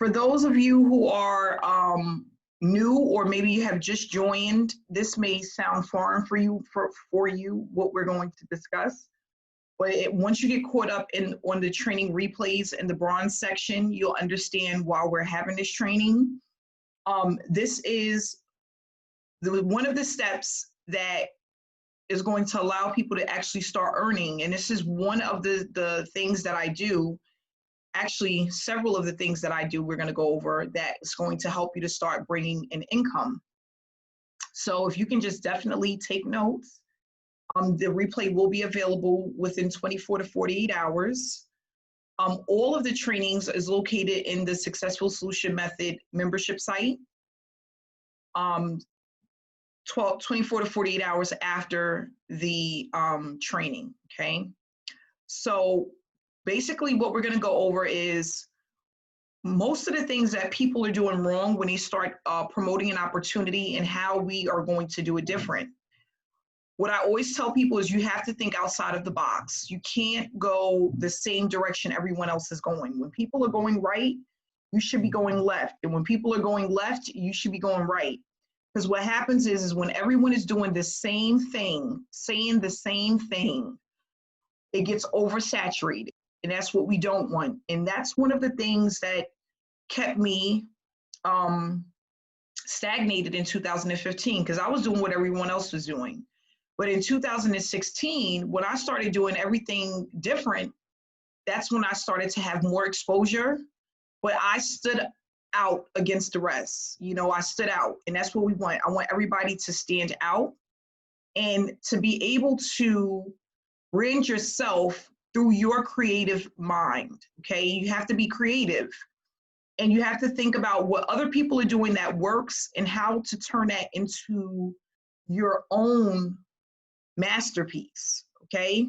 For those of you who are new, or maybe you have just joined, this may sound foreign for you, what we're going to discuss. But once you get caught up on the training replays in the bronze section, you'll understand why we're having this training. This is one of the steps that is going to allow people to actually start earning. And this is one of the things that I do. Actually, several of the things that I do, we're going to go over that is going to help you to start bringing an income. So if you can just definitely take notes. The replay will be available within 24 to 48 hours. All of the trainings is located in the Successful Solution Method membership site. 24 to 48 hours after the training, okay? So basically what we're gonna go over is most of the things that people are doing wrong when they start promoting an opportunity, and how we are going to do it different. What I always tell people is you have to think outside of the box. You can't go the same direction everyone else is going. When people are going right, you should be going left. And when people are going left, you should be going right. Because what happens is when everyone is doing the same thing, saying the same thing, it gets oversaturated. And that's what we don't want. And that's one of the things that kept me stagnated in 2015, because I was doing what everyone else was doing. But in 2016, when I started doing everything different, that's when I started to have more exposure. But I stood out against the rest. You know, I stood out, and that's what we want. I want everybody to stand out and to be able to brand yourself through your creative mind, okay? You have to be creative, and you have to think about what other people are doing that works and how to turn that into your own masterpiece, okay?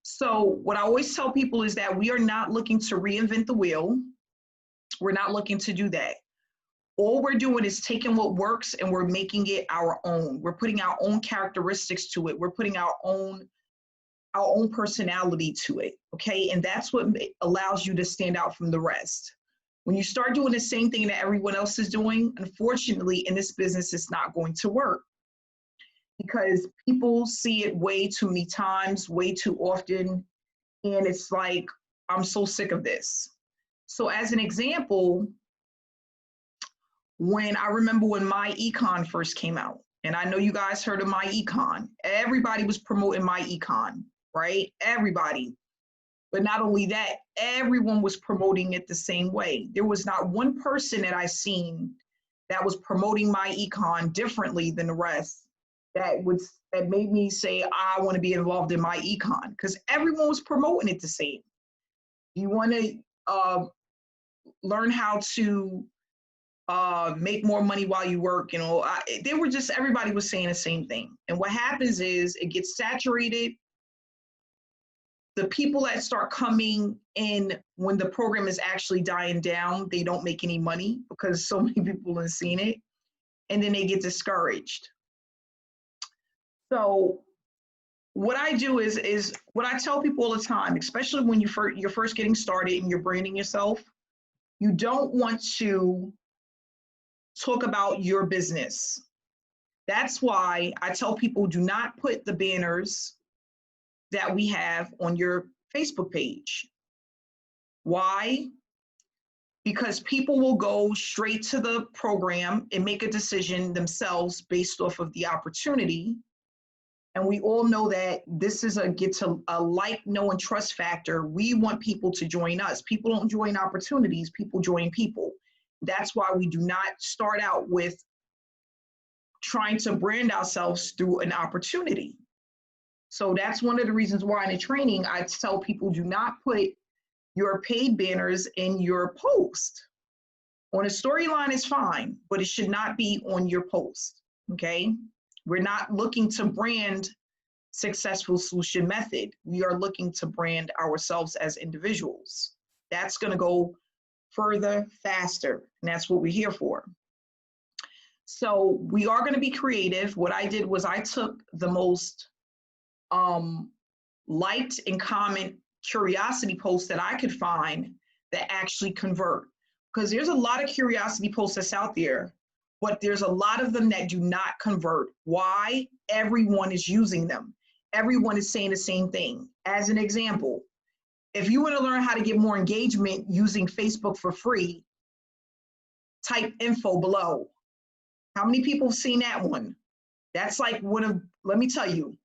So what I always tell people is that we are not looking to reinvent the wheel. We're not looking to do that. All we're doing is taking what works and we're making it our own. We're putting our own characteristics to it. We're putting our own personality to it, okay? And that's what allows you to stand out from the rest. When you start doing the same thing that everyone else is doing, unfortunately, in this business, it's not going to work, because people see it way too many times, way too often, and it's like, I'm so sick of this. So as an example, when MyEcon first came out, and I know you guys heard of MyEcon, everybody was promoting MyEcon, right? Everybody. But not only that, everyone was promoting it the same way. There was not one person that I seen that was promoting MyEcon differently than the rest that made me say, I want to be involved in MyEcon, because everyone was promoting it the same. You want to learn how to make more money while you work, you know, everybody was saying the same thing. And what happens is it gets saturated. The people that start coming in when the program is actually dying down, they don't make any money because so many people have seen it, and then they get discouraged. So what I do is what I tell people all the time, especially when you're first getting started and you're branding yourself, you don't want to talk about your business. That's why I tell people, do not put the banners that we have on your Facebook page. Why? Because people will go straight to the program and make a decision themselves based off of the opportunity. And we all know that this is a like, know, and trust factor. We want people to join us. People don't join opportunities, people join people. That's why we do not start out with trying to brand ourselves through an opportunity. So that's one of the reasons why in the training, I tell people, do not put your paid banners in your post. On a storyline is fine, but it should not be on your post, okay? We're not looking to brand Successful Solution Method. We are looking to brand ourselves as individuals. That's gonna go further, faster, and that's what we're here for. So we are gonna be creative. What I did was I took the most liked and comment curiosity posts that I could find that actually convert. because there's a lot of curiosity posts that's out there, but there's a lot of them that do not convert. Why? Everyone is using them. Everyone is saying the same thing. As an example, if you want to learn how to get more engagement using Facebook for free, type info below. How many people have seen that one? That's like one of, let me tell you.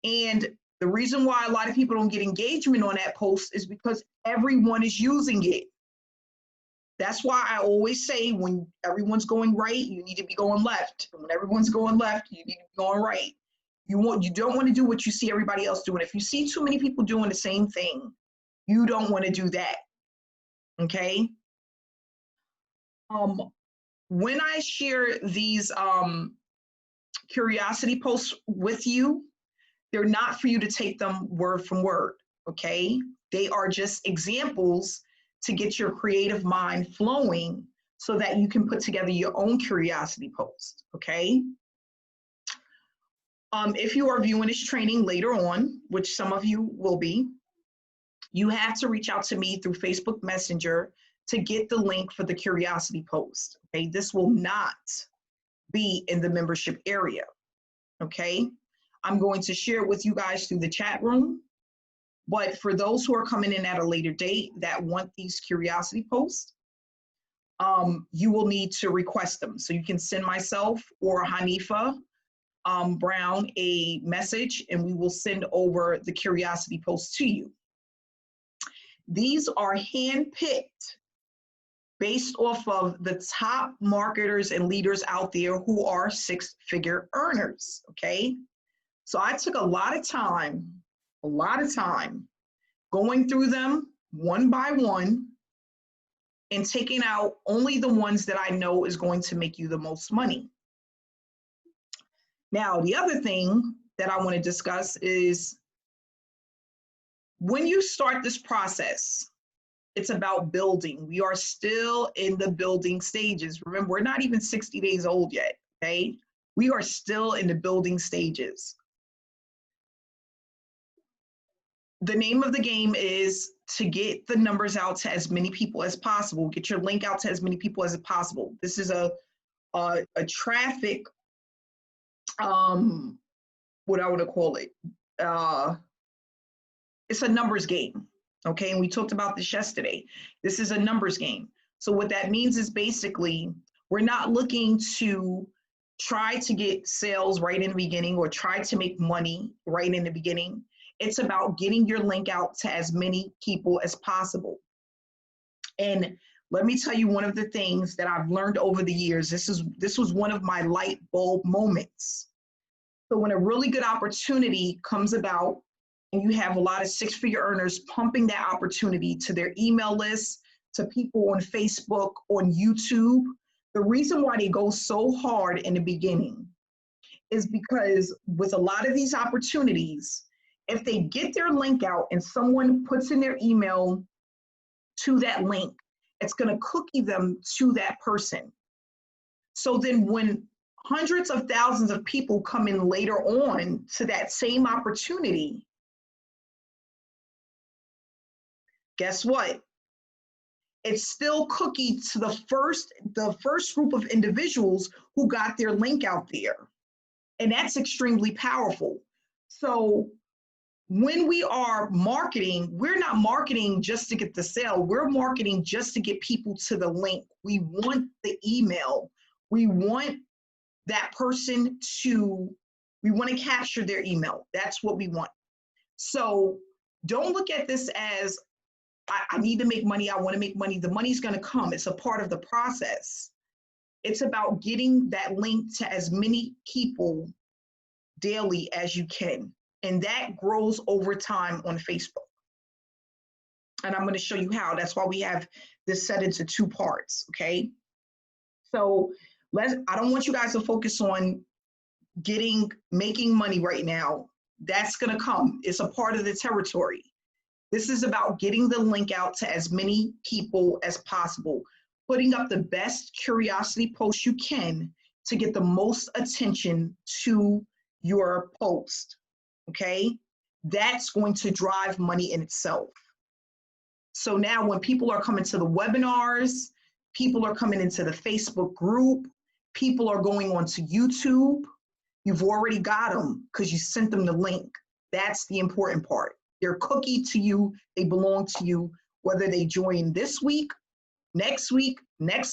And the reason why a lot of people don't get engagement on that post is because everyone is using it. That's why I always say when everyone's going right, you need to be going left. And when everyone's going left, you need to be going right. You don't want to do what you see everybody else doing. If you see too many people doing the same thing, you don't want to do that. Okay? When I share these curiosity posts with you, they're not for you to take them word from word, okay? They are just examples to get your creative mind flowing so that you can put together your own curiosity post, okay? If you are viewing this training later on, which some of you will be, you have to reach out to me through Facebook Messenger to get the link for the curiosity post, okay? This will not be in the membership area, okay? I'm going to share it with you guys through the chat room, but for those who are coming in at a later date that want these curiosity posts, you will need to request them. So you can send myself or Hanifa Brown a message and we will send over the curiosity posts to you. These are handpicked based off of the top marketers and leaders out there who are six-figure earners, okay? So I took a lot of time going through them one by one and taking out only the ones that I know is going to make you the most money. Now, the other thing that I want to discuss is when you start this process, it's about building. We are still in the building stages. Remember, we're not even 60 days old yet, okay? We are still in the building stages. The name of the game is to get the numbers out to as many people as possible. Get your link out to as many people as possible. This is a traffic, what I would call it. It's a numbers game, okay? And we talked about this yesterday. This is a numbers game. So what that means is basically we're not looking to try to get sales right in the beginning or try to make money right in the beginning. It's about getting your link out to as many people as possible. And let me tell you one of the things that I've learned over the years. This was one of my light bulb moments. So when a really good opportunity comes about and you have a lot of six-figure earners pumping that opportunity to their email list, to people on Facebook, on YouTube, the reason why they go so hard in the beginning is because with a lot of these opportunities, if they get their link out and someone puts in their email to that link, it's going to cookie them to that person. So then when hundreds of thousands of people come in later on to that same opportunity, guess what? It's still cookied to the first group of individuals who got their link out there. And that's extremely powerful. So when we are marketing, we're not marketing just to get the sale. We're marketing just to get people to the link. We want the email. We want that person we want to capture their email. That's what we want. So don't look at this as, I need to make money. I want to make money. The money's going to come. It's a part of the process. It's about getting that link to as many people daily as you can. And that grows over time on Facebook. And I'm going to show you how. That's why we have this set into two parts, okay? So I don't want you guys to focus on making money right now. That's going to come. It's a part of the territory. This is about getting the link out to as many people as possible, putting up the best curiosity post you can to get the most attention to your post. Okay, that's going to drive money in itself. So now when people are coming to the webinars, people are coming into the Facebook group, people are going onto YouTube, you've already got them because you sent them the link. That's the important part. They're cookie to you, they belong to you, whether they join this week, next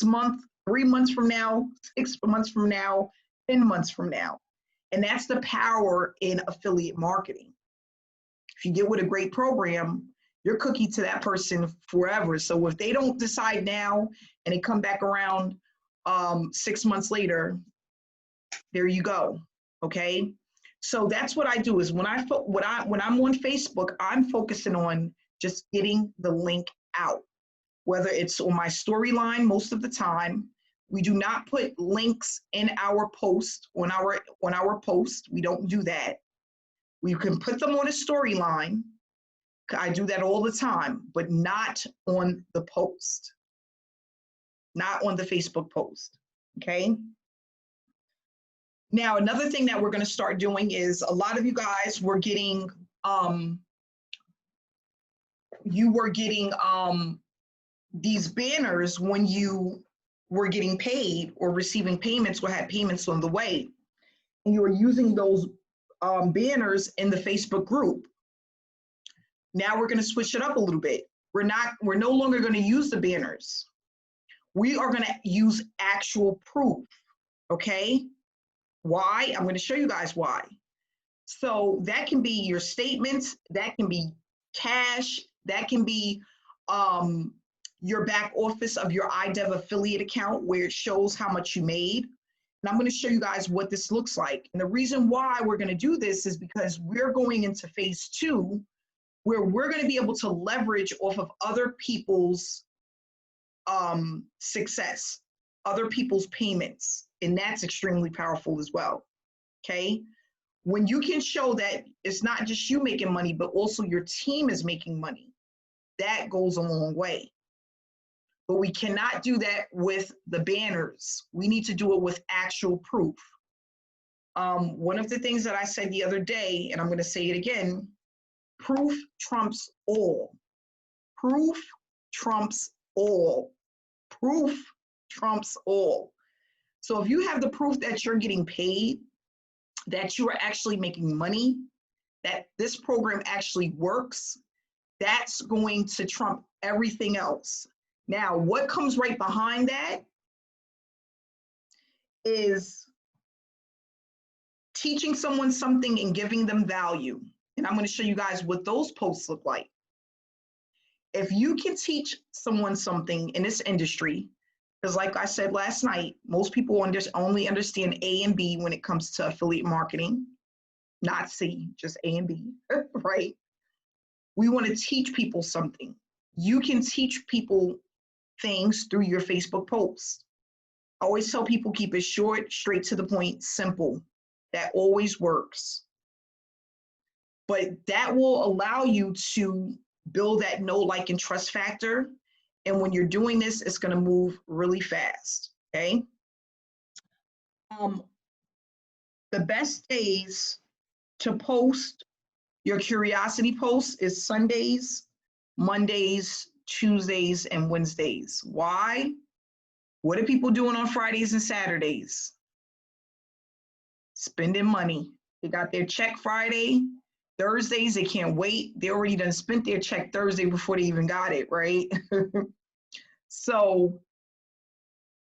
month, 3 months from now, 6 months from now, 10 months from now. And that's the power in affiliate marketing. If you get with a great program, you're cookie to that person forever. So if they don't decide now and they come back around 6 months later, there you go. Okay. So that's what I do is when I'm on Facebook, I'm focusing on just getting the link out, whether it's on my storyline. Most of the time, we do not put links in our post on our post. We don't do that. We can put them on a storyline. I do that all the time, but not on the post, not on the Facebook post. Okay. Now, another thing that we're going to start doing is a lot of you guys were getting, these banners when you were getting paid or receiving payments or had payments on the way. And you were using those banners in the Facebook group. Now we're going to switch it up a little bit. We're no longer going to use the banners. We are going to use actual proof. Okay. Why? I'm going to show you guys why. So that can be your statements, that can be cash, that can be your back office of your iDev affiliate account where it shows how much you made. And I'm going to show you guys what this looks like. And the reason why we're going to do this is because we're going into phase 2 where we're going to be able to leverage off of other people's success, other people's payments. And that's extremely powerful as well. Okay. When you can show that it's not just you making money, but also your team is making money, that goes a long way. But we cannot do that with the banners. We need to do it with actual proof. One of the things that I said the other day, and I'm going to say it again, proof trumps all. Proof trumps all. Proof trumps all. So if you have the proof that you're getting paid, that you are actually making money, that this program actually works, that's going to trump everything else. Now, what comes right behind that is teaching someone something and giving them value. And I'm going to show you guys what those posts look like. If you can teach someone something in this industry, because like I said last night, most people only understand A and B when it comes to affiliate marketing, not C, just A and B, right? We want to teach people something. You can teach people things through your Facebook posts. I always tell people keep it short, straight to the point, simple. That always works. But that will allow you to build that know, like, and trust factor. And when you're doing this, it's going to move really fast, okay? The best days to post your curiosity posts is Sundays, Mondays, Tuesdays, and Wednesdays. Why? What are people doing on Fridays and Saturdays? Spending money. They got their check Friday. Thursdays, they can't wait. They already done spent their check Thursday before they even got it, right? So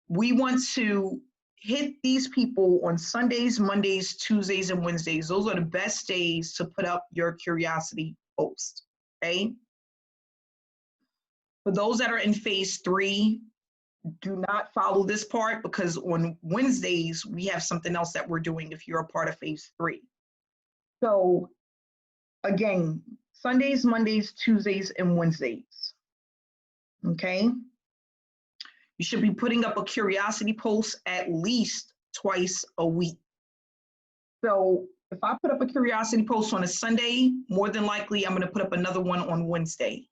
we want to hit these people on Sundays, Mondays, Tuesdays, and Wednesdays. Those are the best days to put up your curiosity post, okay? For those that are in phase 3, do not follow this part because on Wednesdays, we have something else that we're doing if you're a part of phase 3. So again, Sundays, Mondays, Tuesdays, and Wednesdays, okay? You should be putting up a curiosity post at least twice a week. So if I put up a curiosity post on a Sunday, more than likely I'm going to put up another one on Wednesday.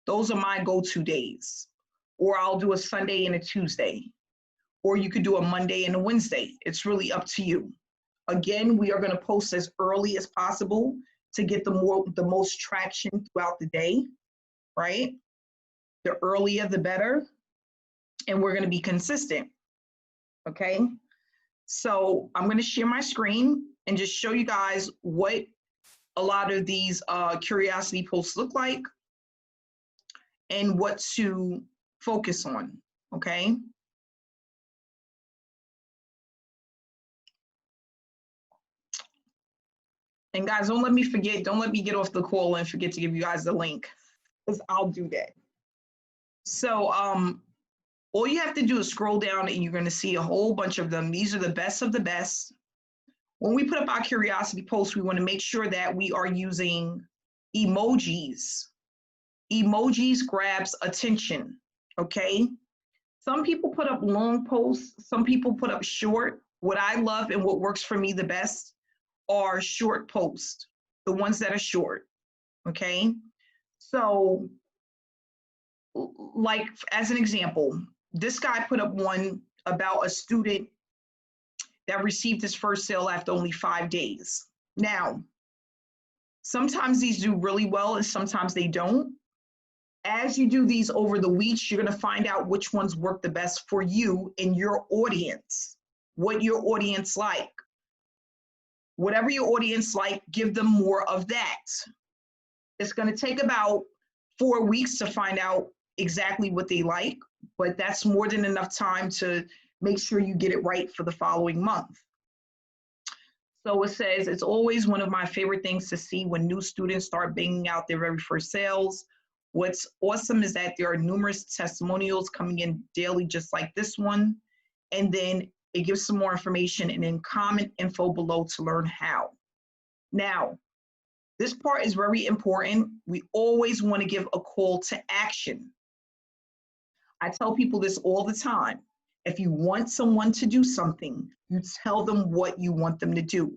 Those are my go-to days. Or I'll do a Sunday and a Tuesday. Or you could do a Monday and a Wednesday. It's really up to you. Again, we are going to post as early as possible to get the most traction throughout the day, right? The earlier, the better. And we're going to be consistent, okay? So I'm going to share my screen and just show you guys what a lot of these curiosity posts look like and what to focus on, okay? And guys, don't let me get off the call and forget to give you guys the link, because I'll do that. So all you have to do is scroll down and you're going to see a whole bunch of them. These are the best of the best. When we put up our curiosity posts, we want to make sure that we are using emojis. Emojis grabs attention, okay? Some people put up long posts, some people put up short. What I love and what works for me the best are short posts, the ones that are short, okay? So, like, as an example, this guy put up one about a student that received his first sale after only 5 days. Now, sometimes these do really well and sometimes they don't. As you do these over the weeks, you're going to find out which ones work the best for you and your audience, what your audience like. Whatever your audience like, give them more of that. It's going to take about 4 weeks to find out exactly what they like, but that's more than enough time to make sure you get it right for the following month. So it says, it's always one of my favorite things to see when new students start banging out their very first sales. What's awesome is that there are numerous testimonials coming in daily, just like this one. And then it gives some more information and then comment info below to learn how. Now, this part is very important. We always want to give a call to action. I tell people this all the time. If you want someone to do something, you tell them what you want them to do.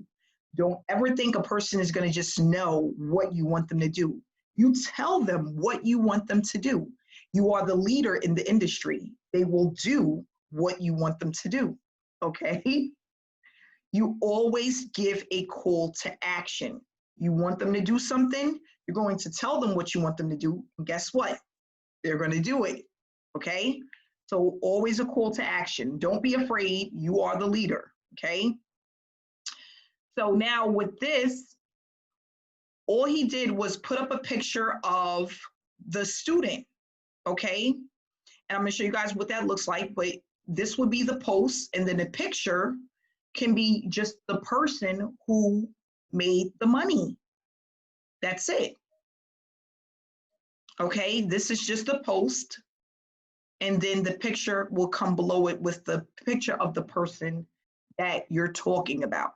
Don't ever think a person is going to just know what you want them to do. You tell them what you want them to do. You are the leader in the industry. They will do what you want them to do, okay? You always give a call to action. You want them to do something, you're going to tell them what you want them to do, and guess what? They're going to do it, okay? So always a call to action. Don't be afraid. You are the leader, okay? So now with this, all he did was put up a picture of the student, okay? And I'm going to show you guys what that looks like, but this would be the post, and then the picture can be just the person who made the money. That's it. Okay, this is just a post. And then the picture will come below it with the picture of the person that you're talking about.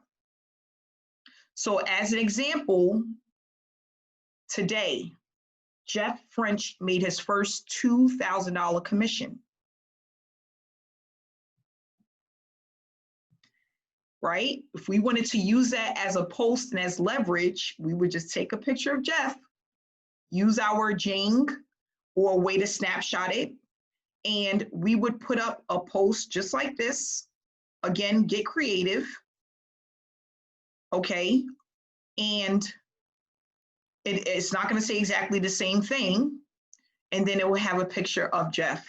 So as an example, today, Jeff French made his first $2,000 commission. Right? If we wanted to use that as a post and as leverage, we would just take a picture of Jeff, use our Jing or a way to snapshot it, and we would put up a post just like this. Again, get creative, okay? And it's not going to say exactly the same thing, and then it will have a picture of Jeff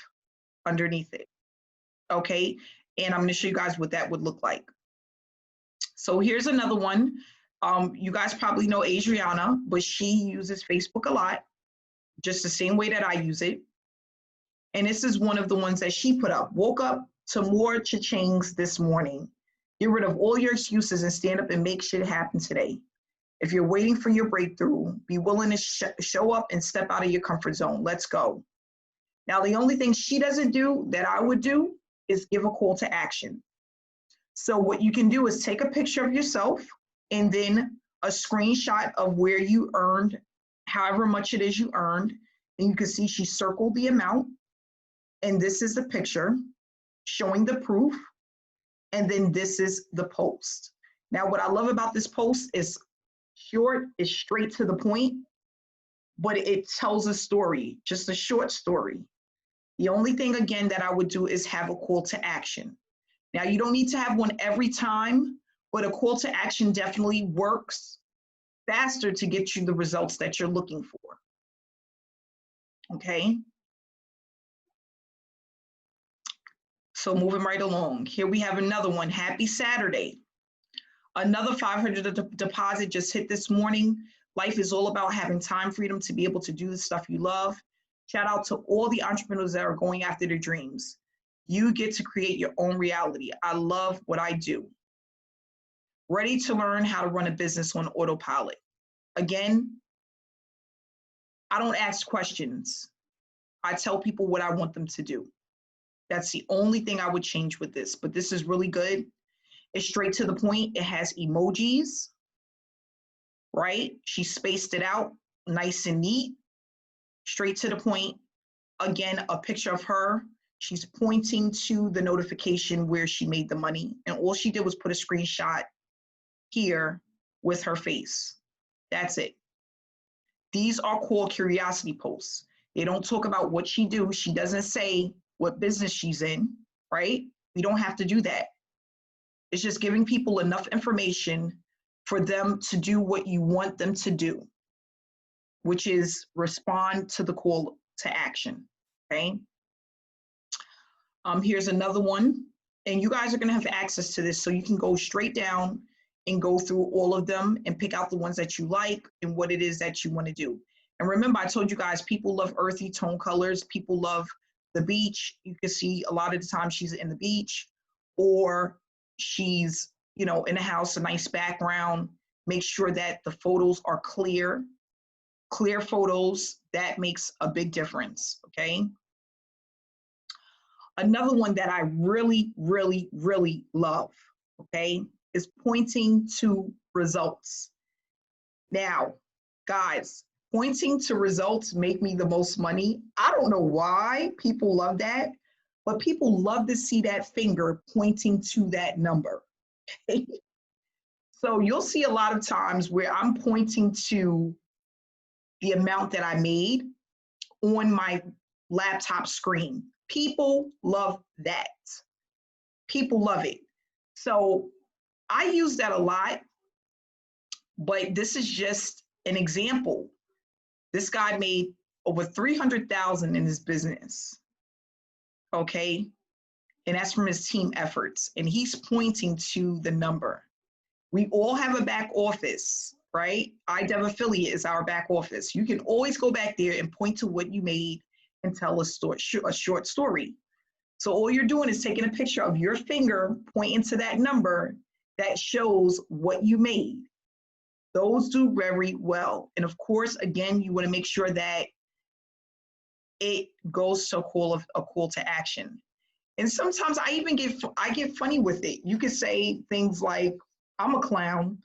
underneath it, okay? And I'm going to show you guys what that would look like. So here's another one. You guys probably know Adriana, but she uses Facebook a lot, just the same way that I use it. And this is one of the ones that she put up. Woke up to more cha-chings this morning. Get rid of all your excuses and stand up and make shit happen today. If you're waiting for your breakthrough, be willing to show up and step out of your comfort zone. Let's go. Now, the only thing she doesn't do that I would do is give a call to action. So what you can do is take a picture of yourself and then a screenshot of where you earned, however much it is you earned. And you can see she circled the amount. And this is the picture showing the proof. And then this is the post. Now, what I love about this post is short, is straight to the point, but it tells a story, just a short story. The only thing, again, that I would do is have a call to action. Now, you don't need to have one every time, but a call to action definitely works faster to get you the results that you're looking for. Okay. So moving right along. Here we have another one. Happy Saturday. Another 500 deposit just hit this morning. Life is all about having time freedom to be able to do the stuff you love. Shout out to all the entrepreneurs that are going after their dreams. You get to create your own reality. I love what I do. Ready to learn how to run a business on autopilot. Again, I don't ask questions. I tell people what I want them to do. That's the only thing I would change with this, but this is really good. It's straight to the point. It has emojis, right? She spaced it out nice and neat, straight to the point. Again, a picture of her. She's pointing to the notification where she made the money. And all she did was put a screenshot here with her face. That's it. These are called curiosity posts. They don't talk about what she do. She doesn't say what business she's in, right? We don't have to do that. It's just giving people enough information for them to do what you want them to do, which is respond to the call to action, okay? Here's another one, and you guys are gonna have access to this, so you can go straight down and go through all of them and pick out the ones that you like and what it is that you wanna do. And remember, I told you guys, people love earthy tone colors, people love the beach. You can see a lot of the time she's in the beach, or she's, you know, in a house, a nice background. Make sure that the photos are clear. Clear photos, that makes a big difference, okay? Another one that I really, really, really love, okay, is pointing to results. Now, guys, pointing to results make me the most money. I don't know why people love that, but people love to see that finger pointing to that number. Okay? So you'll see a lot of times where I'm pointing to the amount that I made on my laptop screen. People love that. People love it. So I use that a lot, but this is just an example. This guy made over 300,000 in his business, okay? And that's from his team efforts. And he's pointing to the number. We all have a back office, right? iDev Affiliate is our back office. You can always go back there and point to what you made and tell a short story. So all you're doing is taking a picture of your finger pointing to that number that shows what you made. Those do very well. And of course, again, you want to make sure that it goes to a call to action. And sometimes I get funny with it. You could say things like, I'm a clown,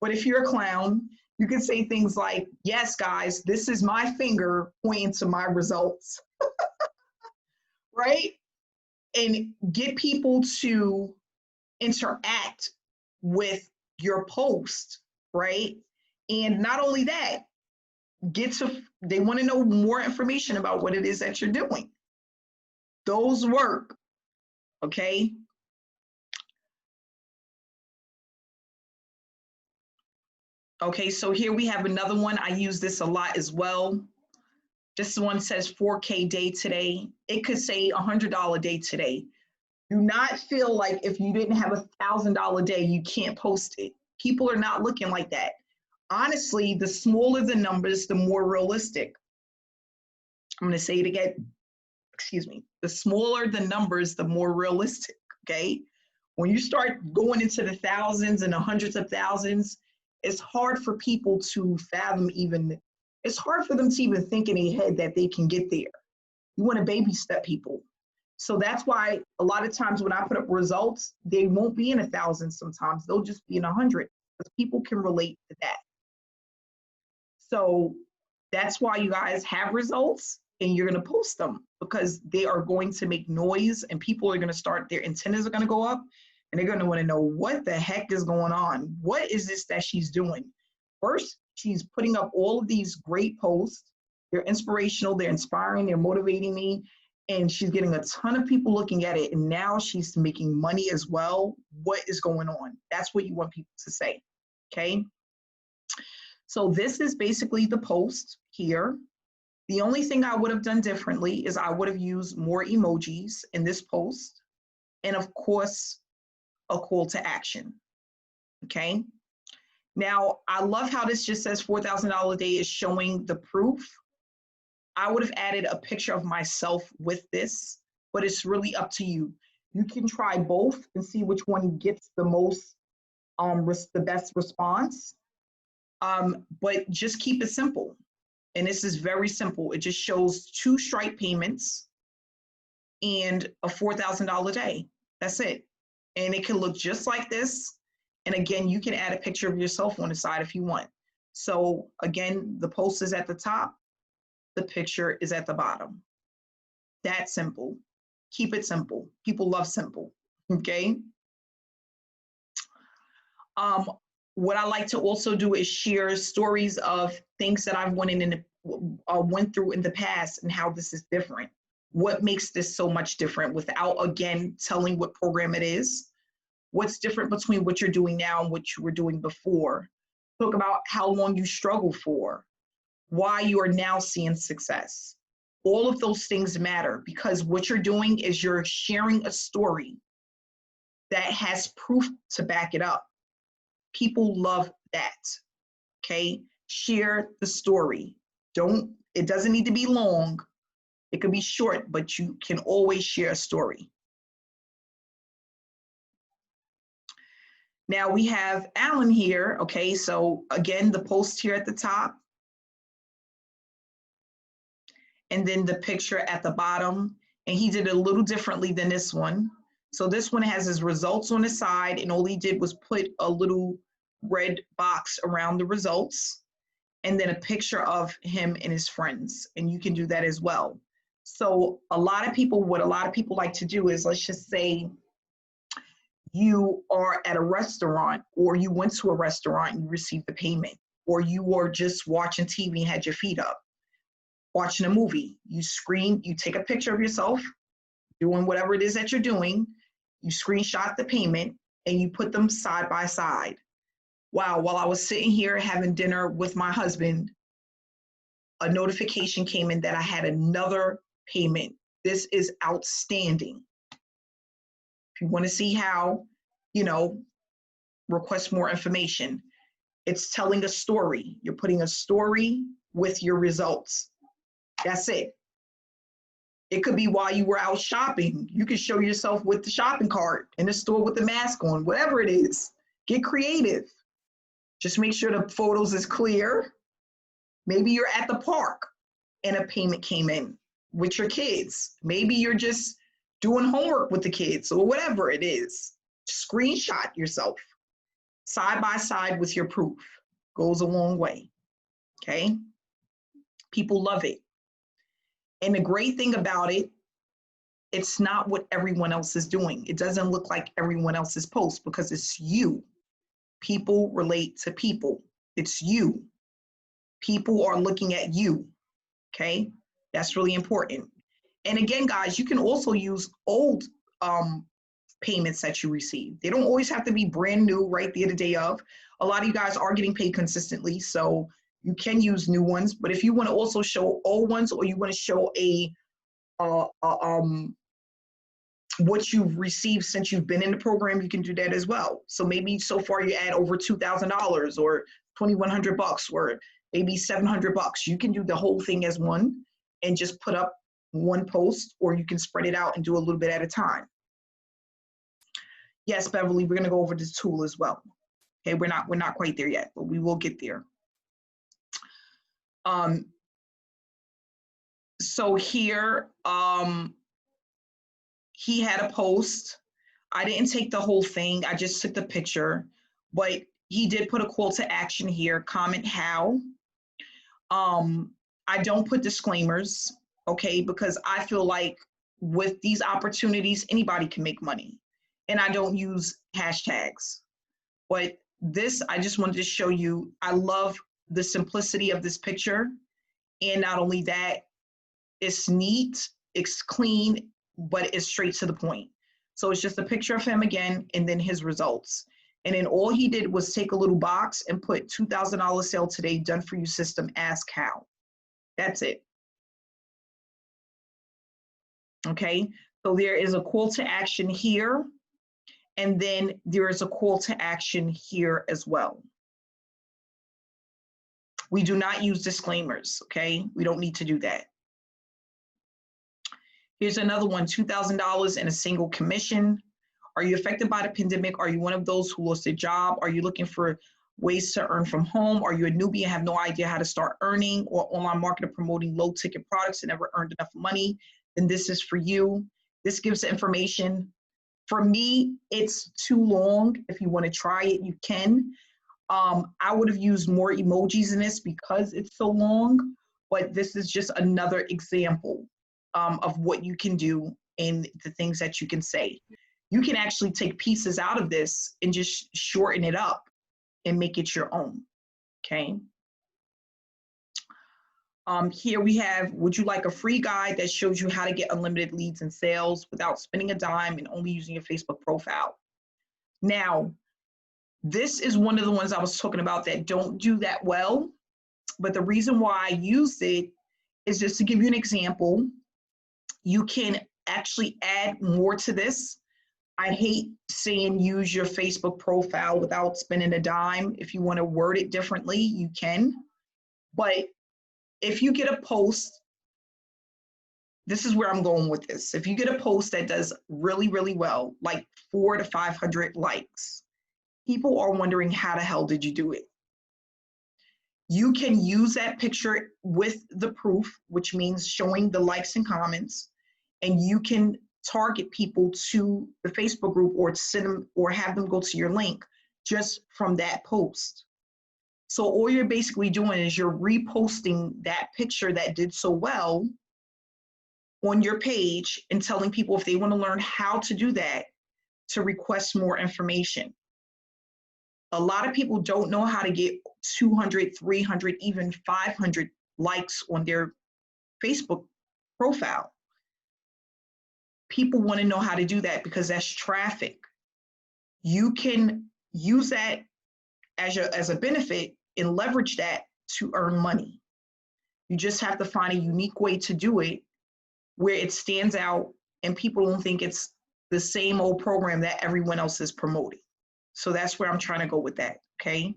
but if you're a clown, you can say things like, yes, guys, this is my finger pointing to my results, right? And get people to interact with your post, right? And not only that, they want to know more information about what it is that you're doing. Those work, okay? Okay, so here we have another one. I use this a lot as well. This one says 4K day today. It could say $100 day today. Do not feel like if you didn't have $1,000 day, you can't post it. People are not looking like that. Honestly, the smaller the numbers, the more realistic. I'm going to say it again. Excuse me. The smaller the numbers, the more realistic, okay? When you start going into the thousands and the hundreds of thousands, it's hard for people to fathom it's hard for them to even think in their head that they can get there. You want to baby step people. So that's why a lot of times when I put up results, they won't be in 1,000 sometimes. They'll just be in 100 because people can relate to that. So that's why you guys have results and you're going to post them because they are going to make noise and people are going to start, their antennas are going to go up and they're going to want to know what the heck is going on. What is this that she's doing? First, she's putting up all of these great posts. They're inspirational, they're inspiring, they're motivating me. And she's getting a ton of people looking at it. And now she's making money as well. What is going on? That's what you want people to say, okay? So this is basically the post here. The only thing I would have done differently is I would have used more emojis in this post, and of course, a call to action, okay? Now, I love how this just says $4,000 a day is showing the proof. I would have added a picture of myself with this, but it's really up to you. You can try both and see which one gets the most, the best response. But just keep it simple. And this is very simple. It just shows 2 Stripe payments and a $4,000 day. That's it. And it can look just like this. And again, you can add a picture of yourself on the side if you want. So again, the post is at the top, the picture is at the bottom. That simple. Keep it simple. People love simple, okay? What I like to also do is share stories of things that I've went through in the past and how this is different. What makes this so much different without, again, telling what program it is. What's different between what you're doing now and what you were doing before. Talk about how long you struggled for, why you are now seeing success. All of those things matter because what you're doing is you're sharing a story that has proof to back it up. People love that, okay? Share the story. It doesn't need to be long. It could be short, but you can always share a story. Now we have Alan here, okay? So again, the post here at the top. And then the picture at the bottom. And he did it a little differently than this one. So this one has his results on the side, and all he did was put a little red box around the results, and then a picture of him and his friends. And you can do that as well. So what a lot of people like to do is, let's just say you are at a restaurant, or you went to a restaurant and you received the payment, or you were just watching TV and had your feet up, watching a movie. You take a picture of yourself doing whatever it is that you're doing, you screenshot the payment, and you put them side by side. Wow, while I was sitting here having dinner with my husband, a notification came in that I had another payment. This is outstanding. If you want to see how, request more information, it's telling a story. You're putting a story with your results. That's it. It could be while you were out shopping. You can show yourself with the shopping cart in the store with the mask on, whatever it is. Get creative. Just make sure the photos is clear. Maybe you're at the park and a payment came in with your kids. Maybe you're just doing homework with the kids or whatever it is. Screenshot yourself side by side with your proof. Goes a long way, okay? People love it. And the great thing about it, it's not what everyone else is doing. It doesn't look like everyone else's post because it's you. People relate to people. It's you. People are looking at you, okay? That's really important. And again, guys, you can also use old payments that you receive. They don't always have to be brand new right there the day of. A lot of you guys are getting paid consistently, so you can use new ones. But if you want to also show old ones, or you want to show what you've received since you've been in the program, you can do that as well. So maybe so far you add over $2,000 or $2,100 or maybe $700. You can do the whole thing as one and just put up one post, or you can spread it out and do a little bit at a time. Yes, Beverly, we're going to go over this tool as well. Okay, we're not quite there yet, but we will get there. So here, he had a post. I didn't take the whole thing. I just took the picture, but he did put a call to action here. Comment how. I don't put disclaimers, okay, because I feel like with these opportunities, anybody can make money. And I don't use hashtags. But this, I just wanted to show you, I love the simplicity of this picture. And not only that, it's neat, it's clean, but it's straight to the point. So it's just a picture of him again, and then his results. And then all he did was take a little box and put $2,000 sale today, done for you system, ask how. That's it. Okay, so there is a call to action here, and then there is a call to action here as well. We do not use disclaimers, okay? We don't need to do that. Here's another one, $2,000 in a single commission. Are you affected by the pandemic? Are you one of those who lost their job? Are you looking for ways to earn from home? Are you a newbie and have no idea how to start earning, or online marketer promoting low ticket products and never earned enough money? Then this is for you. This gives the information. For me, it's too long. If you want to try it, you can. I would have used more emojis in this because it's so long, but this is just another example of what you can do and the things that you can say. You can actually take pieces out of this and just shorten it up and make it your own, okay? Here we have, would you like a free guide that shows you how to get unlimited leads and sales without spending a dime and only using your Facebook profile? Now, this is one of the ones I was talking about that don't do that well, but the reason why I use it is just to give you an example. You can actually add more to this. I hate saying use your Facebook profile without spending a dime. If you want to word it differently, you can. But if you get a post, this is where I'm going with this. If you get a post that does really, really well, like 400 to 500 likes, people are wondering, how the hell did you do it? You can use that picture with the proof, which means showing the likes and comments, and you can target people to the Facebook group or send them or have them go to your link just from that post. So all you're basically doing is you're reposting that picture that did so well on your page and telling people, if they want to learn how to do that, to request more information. A lot of people don't know how to get 200, 300, even 500 likes on their Facebook profile. People want to know how to do that because that's traffic. You can use that as a benefit and leverage that to earn money. You just have to find a unique way to do it where it stands out and people don't think it's the same old program that everyone else is promoting. So that's where I'm trying to go with that, okay?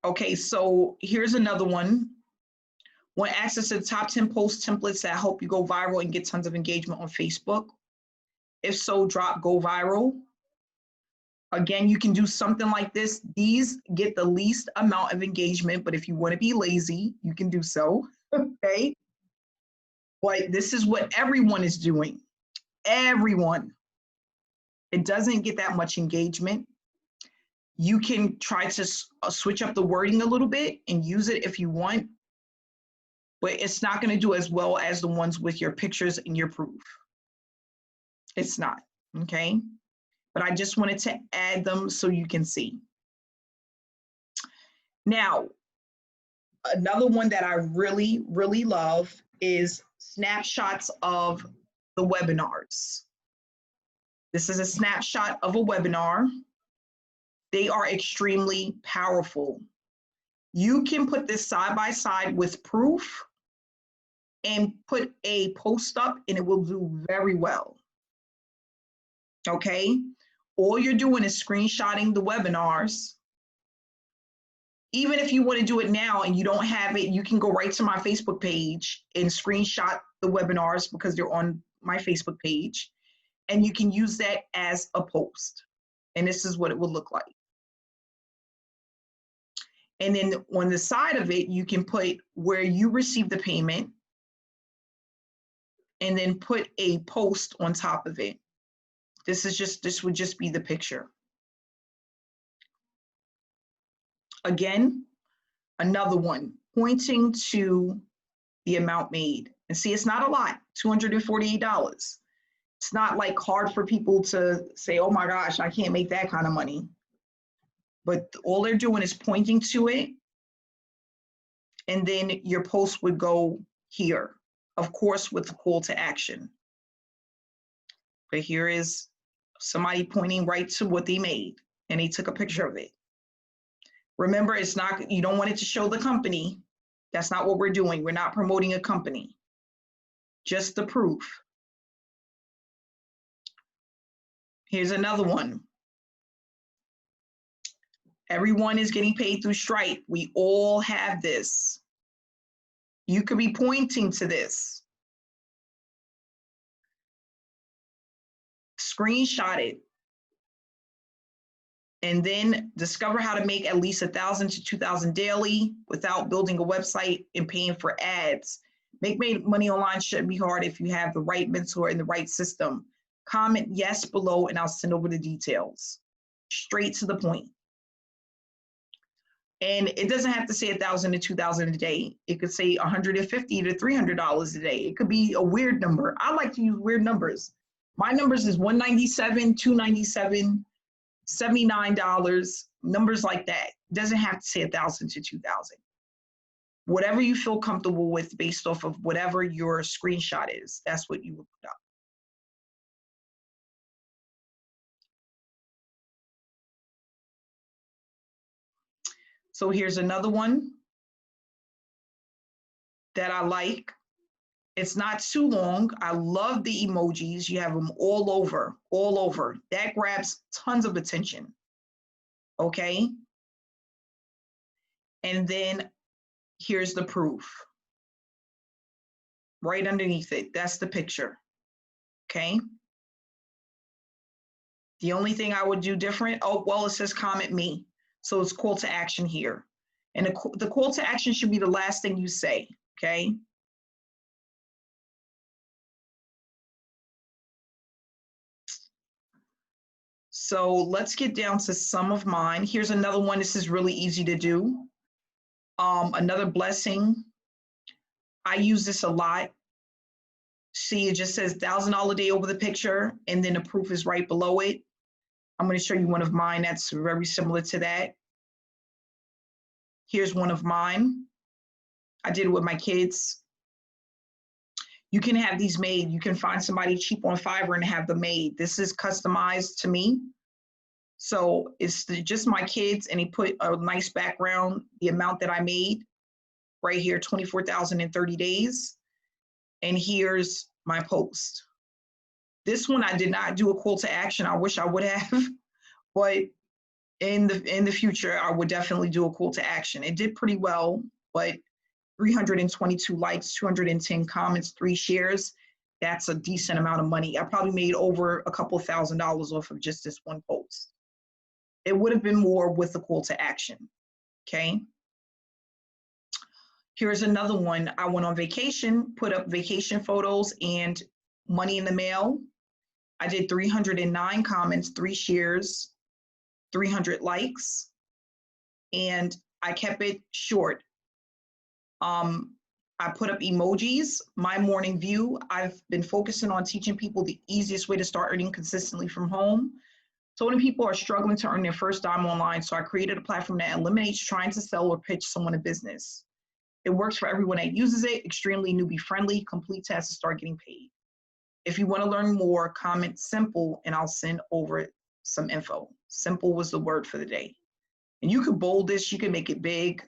Okay, so here's another one. Want access to the top 10 post templates that help you go viral and get tons of engagement on Facebook? If so, drop Go Viral. Again, you can do something like this. These get the least amount of engagement, but if you want to be lazy, you can do so, okay? But this is what everyone is doing. Everyone. It doesn't get that much engagement. You can try to switch up the wording a little bit and use it if you want, but it's not going to do as well as the ones with your pictures and your proof. It's not, okay? But I just wanted to add them so you can see. Now, another one that I really, really love is snapshots of the webinars. This is a snapshot of a webinar. They are extremely powerful. You can put this side by side with proof and put a post up and it will do very well. Okay? All you're doing is screenshotting the webinars. Even if you want to do it now and you don't have it, you can go right to my Facebook page and screenshot the webinars because they're on my Facebook page. And you can use that as a post. And this is what it will look like. And then on the side of it, you can put where you received the payment and then put a post on top of it. This would just be the picture. Again, another one, pointing to the amount made. And see, it's not a lot, $248. It's not like hard for people to say, oh my gosh, I can't make that kind of money. But all they're doing is pointing to it. And then your post would go here, of course, with the call to action. But here is somebody pointing right to what they made. and he took a picture of it. Remember, it's not, you don't want it to show the company. That's not what we're doing. We're not promoting a company, just the proof. Here's another one. Everyone is getting paid through Stripe. We all have this. You could be pointing to this. Screenshot it. And then discover how to make at least 1,000 to 2,000 daily without building a website and paying for ads. Make money online shouldn't be hard if you have the right mentor and the right system. Comment yes below and I'll send over the details. Straight to the point. And it doesn't have to say 1,000 to 2,000 a day. It could say $150 to $300 a day. It could be a weird number. I like to use weird numbers. My numbers is $197, $297, $79, numbers like that. It doesn't have to say 1,000 to 2,000. Whatever you feel comfortable with based off of whatever your screenshot is, that's what you would put up. So here's another one that I like. It's not too long. I love the emojis. You have them all over, all over. That grabs tons of attention. Okay. And then here's the proof. Right underneath it, that's the picture. Okay. The only thing I would do different, oh, well, it says comment me. So it's call to action here. And the call to action should be the last thing you say, okay? So let's get down to some of mine. Here's another one. This is really easy to do. Another blessing. I use this a lot. See, it just says $1,000 a day over the picture, and then the proof is right below it. I'm going to show you one of mine that's very similar to that. Here's one of mine. I did it with my kids. You can have these made. You can find somebody cheap on Fiverr and have them made. This is customized to me. So it's just my kids, and he put a nice background, the amount that I made right here, 24,000 in 30 days. And here's my post. This one, I did not do a call to action. I wish I would have, but in the future, I would definitely do a call to action. It did pretty well, but 322 likes, 210 comments, 3 shares. That's a decent amount of money. I probably made over a couple $1,000s off of just this one post. It would have been more with the call to action, okay? Here's another one. I went on vacation, put up vacation photos and money in the mail. I did 309 comments, 3 shares, 300 likes, and I kept it short. I put up emojis, my morning view. I've been focusing on teaching people the easiest way to start earning consistently from home. So many people are struggling to earn their first dime online, so I created a platform that eliminates trying to sell or pitch someone a business. It works for everyone that uses it, extremely newbie friendly, complete tasks to start getting paid. If you want to learn more, comment simple and I'll send over some info. Simple was the word for the day. And you could bold this, you can make it big.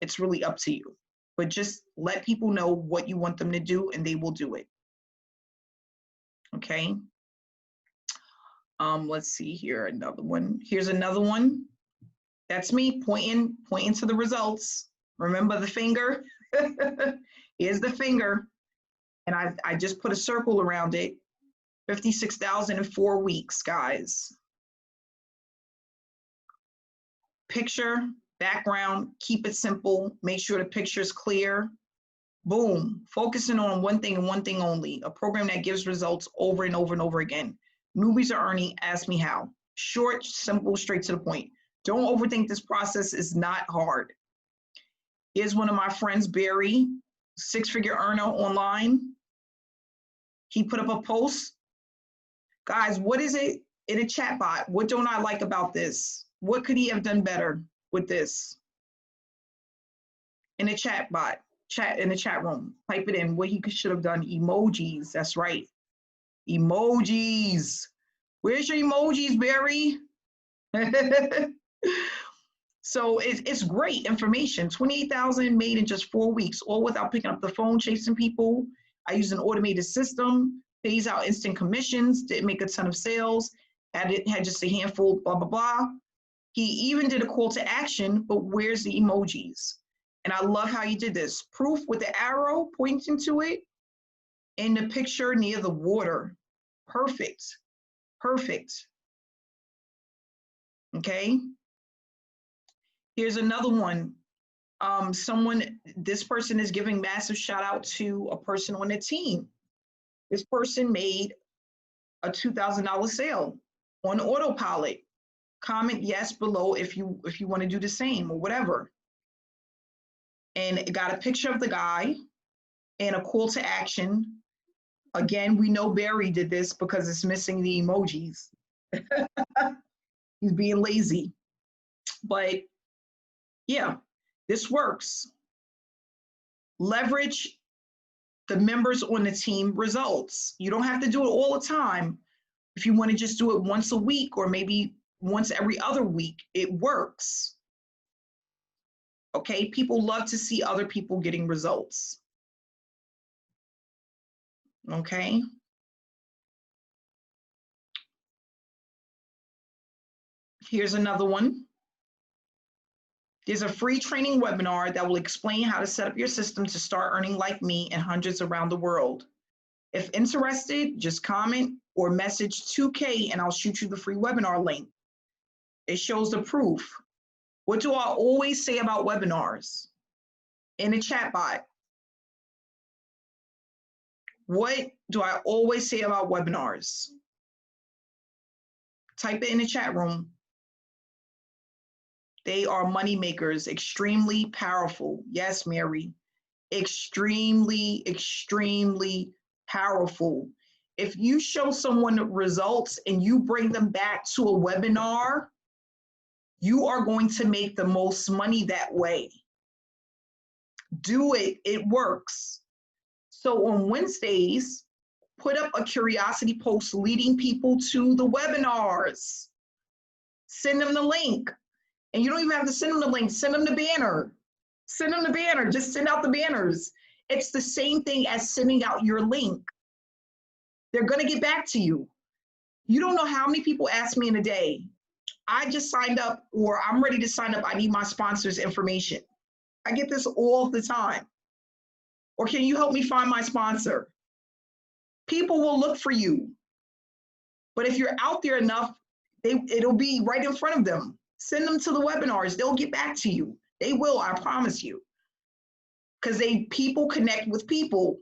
It's really up to you. But just let people know what you want them to do and they will do it. Okay. Let's see here, another one. Here's another one. That's me pointing to the results. Remember the finger? Here's the finger. And I just put a circle around it. 56,000 in 4 weeks, guys. Picture, background, keep it simple. Make sure the picture is clear. Boom. Focusing on one thing and one thing only. A program that gives results over and over and over again. Newbies are earning, ask me how. Short, simple, straight to the point. Don't overthink this process. It's not hard. Here's one of my friends, Barry, 6-figure earner online. He put up a post. Guys, what is it in a chat bot? What don't I like about this? What could he have done better with this? In a chat bot, in the chat room, type it in, what he should have done. Emojis, that's right. Emojis. Where's your emojis, Barry? So it's great information. 28,000 made in just 4 weeks, all without picking up the phone, chasing people. I used an automated system, pays out instant commissions, didn't make a ton of sales, had just a handful, blah, blah, blah. He even did a call to action, but where's the emojis? And I love how he did this. Proof with the arrow pointing to it in the picture near the water. Perfect. Perfect. Okay. Here's another one. This person is giving massive shout out to a person on the team. This person made a $2,000 sale on autopilot. Comment yes below if you want to do the same or whatever. And it got a picture of the guy and a call to action. Again, we know Barry did this because it's missing the emojis. He's being lazy. But yeah, this works. Leverage the members on the team results. You don't have to do it all the time. If you want to just do it once a week or maybe once every other week, it works. Okay, people love to see other people getting results. Okay. Here's another one. There's a free training webinar that will explain how to set up your system to start earning like me and hundreds around the world. If interested, just comment or message 2K and I'll shoot you the free webinar link. It shows the proof. What do I always say about webinars? In the chat bot. What do I always say about webinars? Type it in the chat room. They are money makers, extremely powerful. Yes, Mary, extremely, extremely powerful. If you show someone results and you bring them back to a webinar, you are going to make the most money that way. Do it, it works. So on Wednesdays, put up a curiosity post leading people to the webinars. Send them the link. And you don't even have to send them the link, send them the banner. Send them the banner, just send out the banners. It's the same thing as sending out your link. They're gonna get back to you. You don't know how many people ask me in a day, I just signed up or I'm ready to sign up, I need my sponsor's information. I get this all the time. Or can you help me find my sponsor? People will look for you. But if you're out there enough, it'll be right in front of them. Send them to the webinars. They'll get back to you. They will, I promise you. Because people connect with people.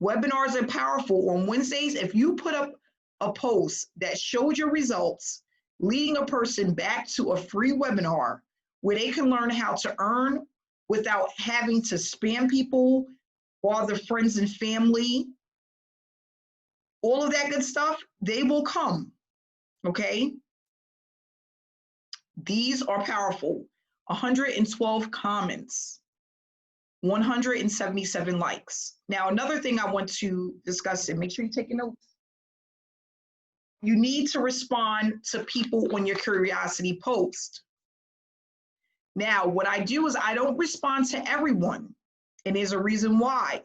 Webinars are powerful. On Wednesdays, if you put up a post that showed your results, leading a person back to a free webinar where they can learn how to earn without having to spam people, bother friends and family, all of that good stuff, they will come, okay? These are powerful. 112 comments, 177 likes. Now, another thing I want to discuss, and make sure you take notes. You need to respond to people on your curiosity post. Now, what I do is I don't respond to everyone, and there's a reason why.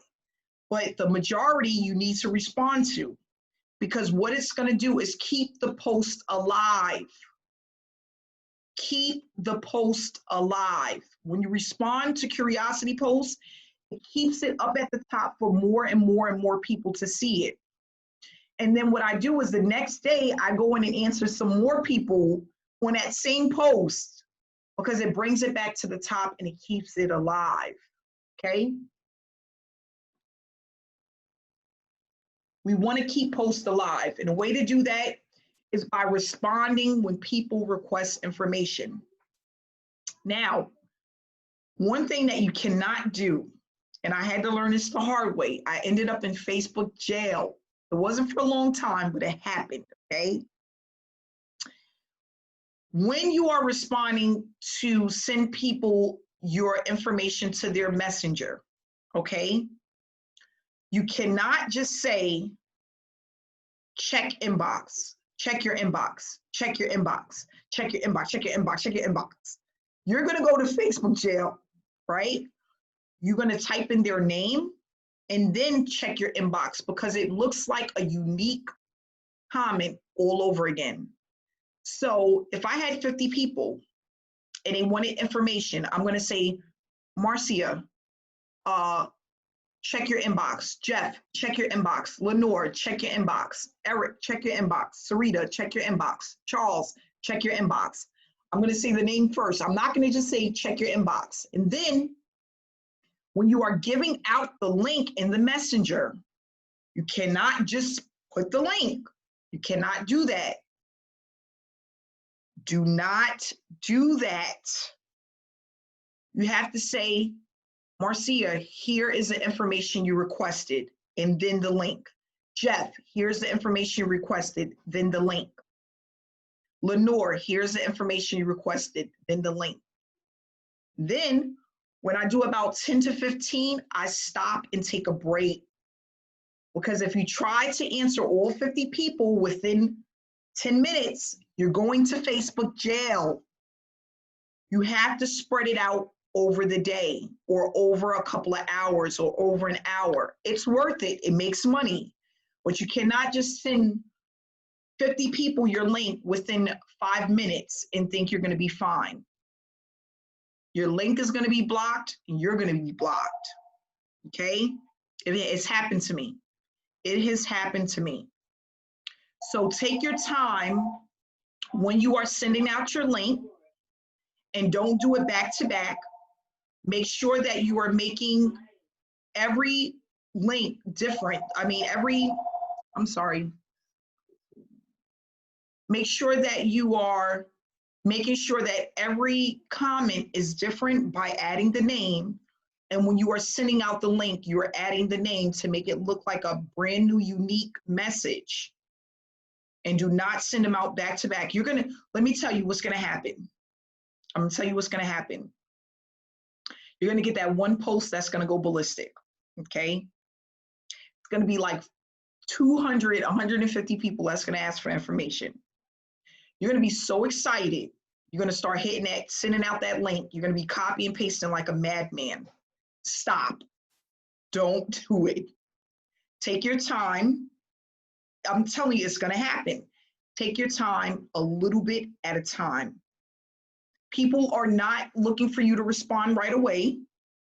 But the majority you need to respond to, because what it's going to do is keep the post alive. Keep the post alive. When you respond to curiosity posts, it keeps it up at the top for more and more and more people to see it. And then what I do is the next day I go in and answer some more people on that same post because it brings it back to the top and it keeps it alive, okay? We want to keep posts alive, and a way to do that is by responding when people request information. Now, one thing that you cannot do, and I had to learn this the hard way, I ended up in Facebook jail. It wasn't for a long time, but it happened, okay? When you are responding to send people your information to their messenger, okay? You cannot just say, check inbox. check your inbox, check your inbox, check your inbox, check your inbox, check your inbox. You're gonna go to Facebook jail, right? You're gonna type in their name and then check your inbox because it looks like a unique comment all over again. So if I had 50 people and they wanted information, I'm gonna say, Marcia, check your inbox. Jeff, check your inbox. Lenore, check your inbox. Eric, check your inbox. Sarita, check your inbox. Charles, check your inbox. I'm going to say the name first. I'm not going to just say check your inbox. And then when you are giving out the link in the messenger, you cannot just put the link. You cannot do that. Do not do that. You have to say, Marcia, here is the information you requested, and then the link. Jeff, here's the information you requested, then the link. Lenore, here's the information you requested, then the link. Then, when I do about 10 to 15, I stop and take a break. Because if you try to answer all 50 people within 10 minutes, you're going to Facebook jail. You have to spread it out over the day or over a couple of hours or over an hour. It's worth it. It makes money. But you cannot just send 50 people your link within 5 minutes and think you're going to be fine. Your link is going to be blocked and you're going to be blocked. Okay? It's happened to me. It has happened to me. So take your time when you are sending out your link and don't do it back to back. Make sure that you are making every link different. Make sure that you are making sure that every comment is different by adding the name. And when you are sending out the link, you are adding the name to make it look like a brand new, unique message. And do not send them out back to back. Let me tell you what's gonna happen. I'm gonna tell you what's gonna happen. You're gonna get that one post that's gonna go ballistic, okay? It's gonna be like 200, 150 people that's gonna ask for information. You're gonna be so excited. You're gonna start hitting that, sending out that link. You're gonna be copy and pasting like a madman. Stop. Don't do it. Take your time. I'm telling you, it's gonna happen. Take your time a little bit at a time. People are not looking for you to respond right away.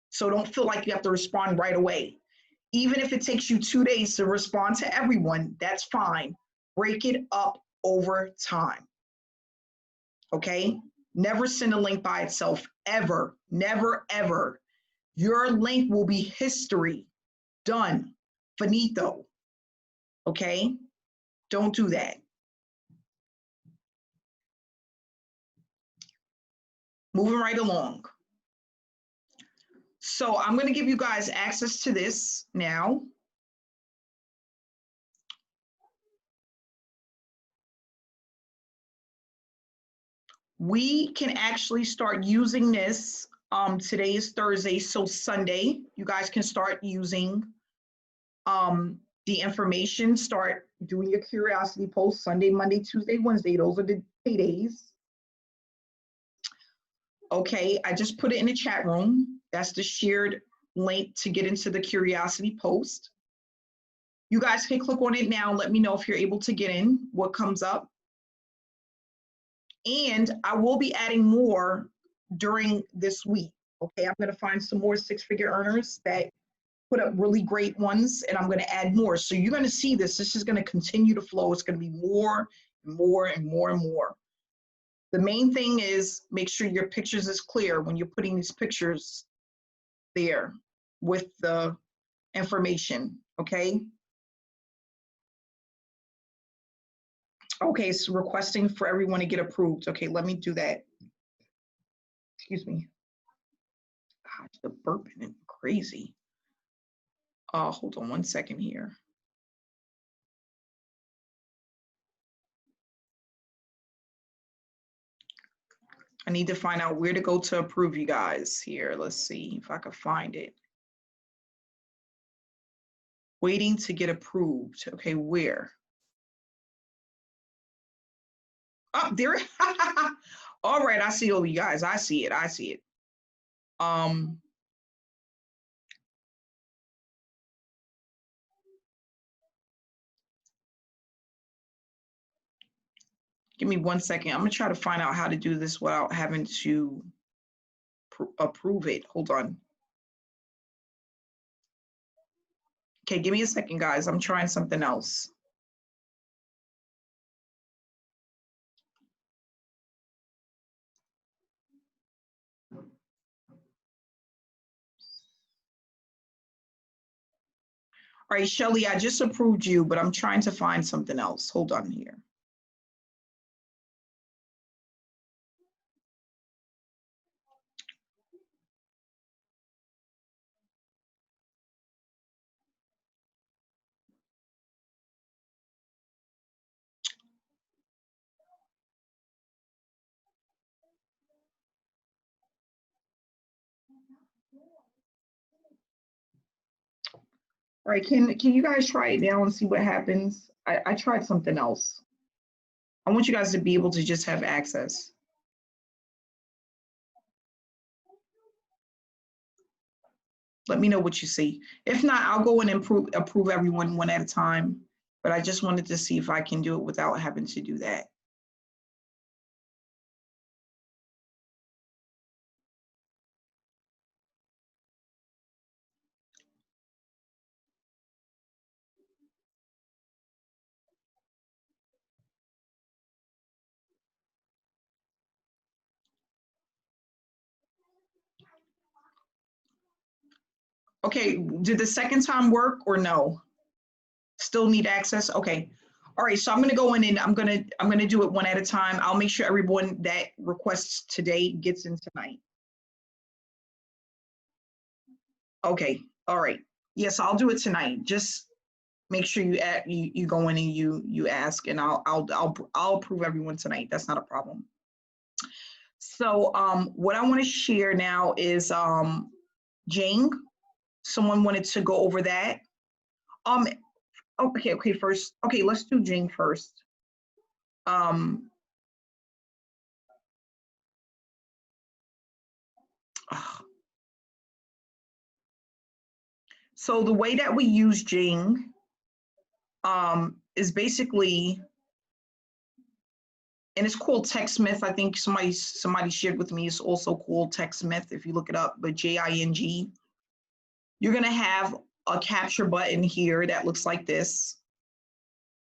So don't feel like you have to respond right away. Even if it takes you 2 days to respond to everyone, that's fine. Break it up over time. Okay? Never send a link by itself, ever. Never, ever. Your link will be history. Done. Finito. Okay? Don't do that. Moving right along. So I'm going to give you guys access to this now. We can actually start using this. Today is Thursday, so Sunday, you guys can start using the information, start doing your curiosity posts Sunday, Monday, Tuesday, Wednesday. Those are the paydays. Okay, I just put it in the chat room. That's the shared link to get into the curiosity post. You guys can click on it now. Let me know if you're able to get in, what comes up. And I will be adding more during this week. Okay, I'm going to find some more six-figure earners that put up really great ones, and I'm going to add more. So you're going to see this. This is going to continue to flow. It's going to be more and more and more and more. The main thing is make sure your pictures is clear when you're putting these pictures there with the information, okay? Okay, so requesting for everyone to get approved. Okay, let me do that. Excuse me. Gosh, the burping is crazy. Hold on 1 second here. I need to find out where to go to approve you guys here. Let's see if I can find it. Waiting to get approved. Okay, where? Up there. All right, I see all you guys. I see it. I see it. Um, Give me 1 second. I'm gonna try to find out how to do this without having to approve it. Hold on. Okay, give me a second, guys. I'm trying something else. All right, Shelly, I just approved you, but I'm trying to find something else. Hold on here. All right, can you guys try it now and see what happens? I tried something else. I want you guys to be able to just have access. Let me know what you see. If not, I'll go and approve everyone one at a time. But I just wanted to see if I can do it without having to do that. Okay, did the second time work or no? Still need access? Okay. All right, so I'm gonna go in and I'm gonna do it one at a time. I'll make sure everyone that requests today gets in tonight. Okay, all right. Yes, I'll do it tonight. Just make sure you go in and you ask, and I'll approve everyone tonight. That's not a problem. So what I want to share now is Jing. Someone wanted to go over that. Um, okay, first. Okay, let's do Jing first. Um, so the way that we use Jing is basically, and it's called TechSmith. I think somebody shared with me. It's also called TechSmith if you look it up, but Jing. You're gonna have a capture button here that looks like this.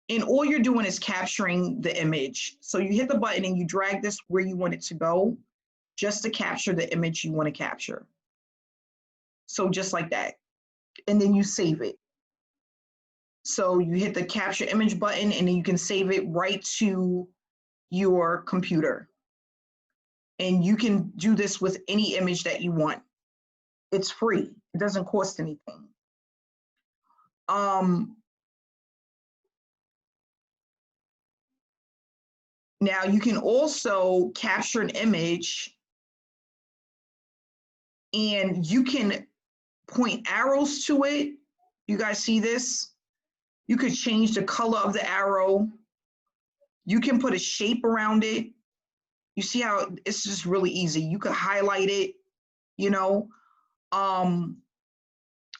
And all you're doing is capturing the image. So you hit the button and you drag this where you want it to go, just to capture the image you want to capture. So just like that. And then you save it. So you hit the capture image button and then you can save it right to your computer. And you can do this with any image that you want. It's free. It doesn't cost anything. Now you can also capture an image and you can point arrows to it. You guys see this? You could change the color of the arrow. You can put a shape around it. You see how it's just really easy. You could highlight it, you know.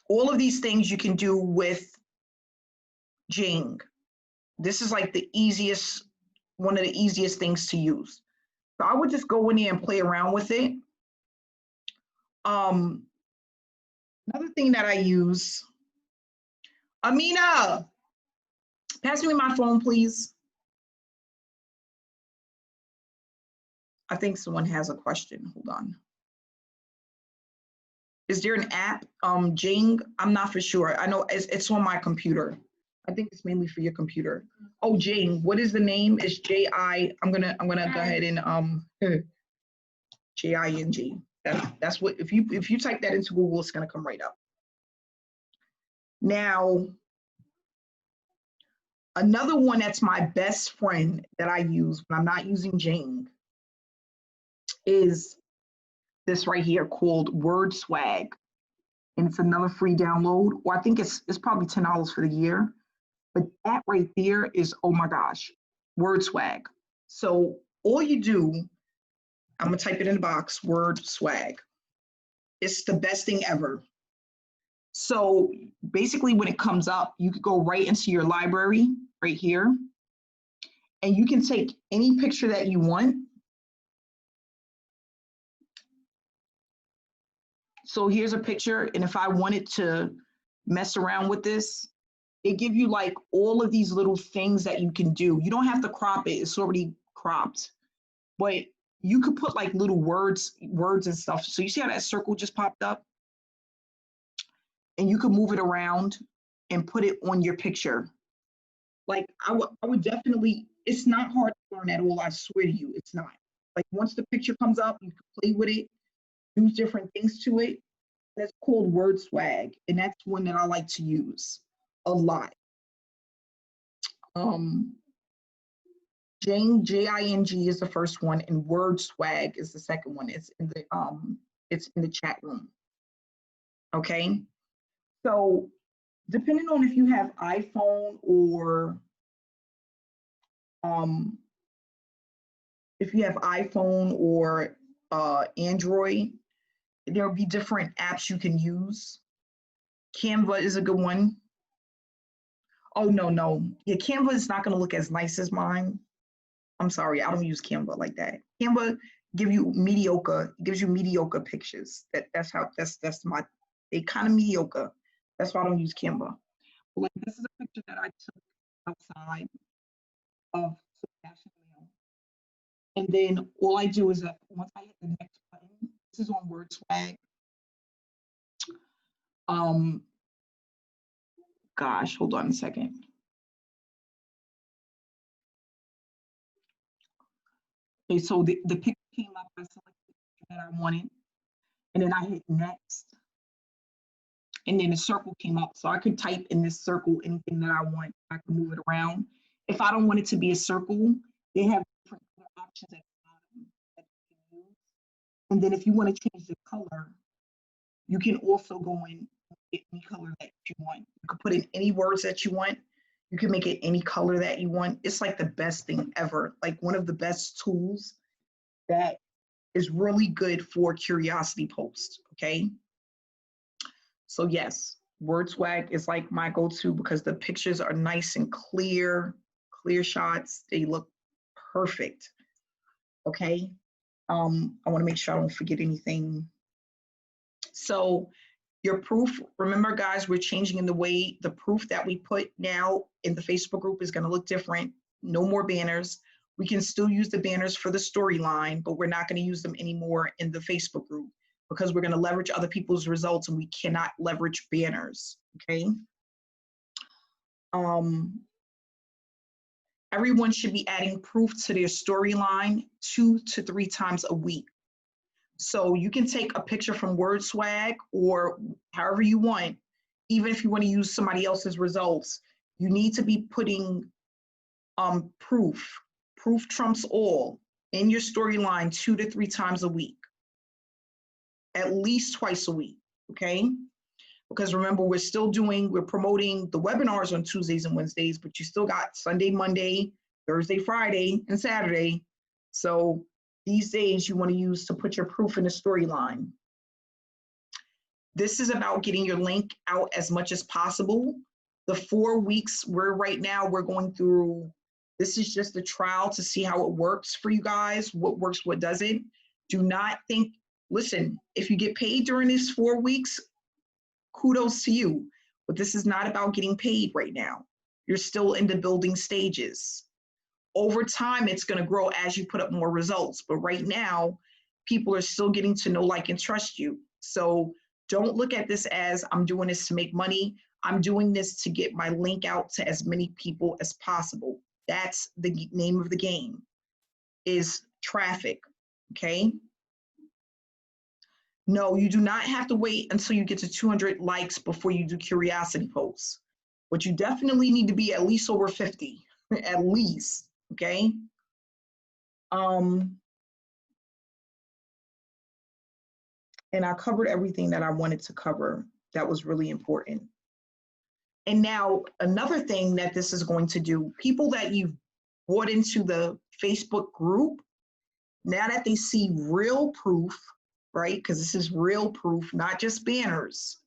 All of these things you can do with Jing. This is like the easiest, one of the easiest things to use. So I would just go in there and play around with it. Another thing that I use, Amina, pass me my phone, please. I think someone has a question. Hold on. Is there an app, Jing? I'm not for sure. I know it's on my computer. I think it's mainly for your computer. Oh, Jing, what is the name? It's J-I, I'm gonna go ahead and Jing. That's what, if you type that into Google, it's gonna come right up. Now, another one that's my best friend that I use when I'm not using Jing is this right here called WordSwag. And it's another free download. Well, I think it's probably $10 for the year. But that right there is, oh my gosh, WordSwag. So all you do, I'm gonna type it in the box, word swag. It's the best thing ever. So basically when it comes up, you could go right into your library right here, and you can take any picture that you want. So here's a picture, and if I wanted to mess around with this, it gives you like all of these little things that you can do. You don't have to crop it, it's already cropped. But you could put like little words and stuff. So you see how that circle just popped up? And you could move it around and put it on your picture. Like I would definitely, it's not hard to learn at all, I swear to you, it's not. Like once the picture comes up, you can play with it, use different things to it. That's called word swag, and that's one that I like to use a lot. Jing, Jing is the first one, and word swag is the second one. It's in the chat room. Okay. So depending on if you have iPhone or Android, there'll be different apps you can use. Canva is a good one. Oh, no. Yeah, Canva is not going to look as nice as mine. I'm sorry, I don't use Canva like that. Canva gives you mediocre pictures. That's they kind of mediocre. That's why I don't use Canva. But like this is a picture that I took outside of Sebastian Mail. And then all I do is once I hit the next button, this is on Word Swag. Gosh, hold on a second. Okay, so the picture came up, I selected the picture that I wanted, and then I hit next. And then a circle came up, so I could type in this circle anything that I want. I can move it around. If I don't want it to be a circle, they have different options at the bottom that you can use. And then if you want to change the color, you can also go in and get any color that you want. You can put in any words that you want. You can make it any color that you want. It's like the best thing ever, like one of the best tools that is really good for curiosity posts, okay? So yes, word swag is like my go-to because the pictures are nice and clear shots. They look perfect, okay? I wanna make sure I don't forget anything. So your proof, remember guys, we're changing in the way the proof that we put now in the Facebook group is gonna look different. No more banners. We can still use the banners for the storyline, but we're not gonna use them anymore in the Facebook group because we're gonna leverage other people's results and we cannot leverage banners, okay? Everyone should be adding proof to their storyline 2 to 3 times a week. So you can take a picture from Word Swag or however you want, even if you want to use somebody else's results, you need to be putting proof. Proof trumps all in your storyline 2 to 3 times a week, at least twice a week, okay? Because remember, we're promoting the webinars on Tuesdays and Wednesdays, but you still got Sunday, Monday, Thursday, Friday, and Saturday. So these days you want to use to put your proof in the storyline. This is about getting your link out as much as possible. The 4 weeks we're going through, this is just a trial to see how it works for you guys, what works, what doesn't. Do not think, listen, if you get paid during these 4 weeks, kudos to you, but this is not about getting paid right now. You're still in the building stages. Over time, it's going to grow as you put up more results. But right now, people are still getting to know, like, and trust you. So don't look at this as I'm doing this to make money. I'm doing this to get my link out to as many people as possible. That's the name of the game, is traffic, okay? No, you do not have to wait until you get to 200 likes before you do curiosity posts. But you definitely need to be at least over 50, at least, okay? And I covered everything that I wanted to cover that was really important. And now another thing that this is going to do, people that you've brought into the Facebook group, Now that they see real proof, right? Because this is real proof, not just banners.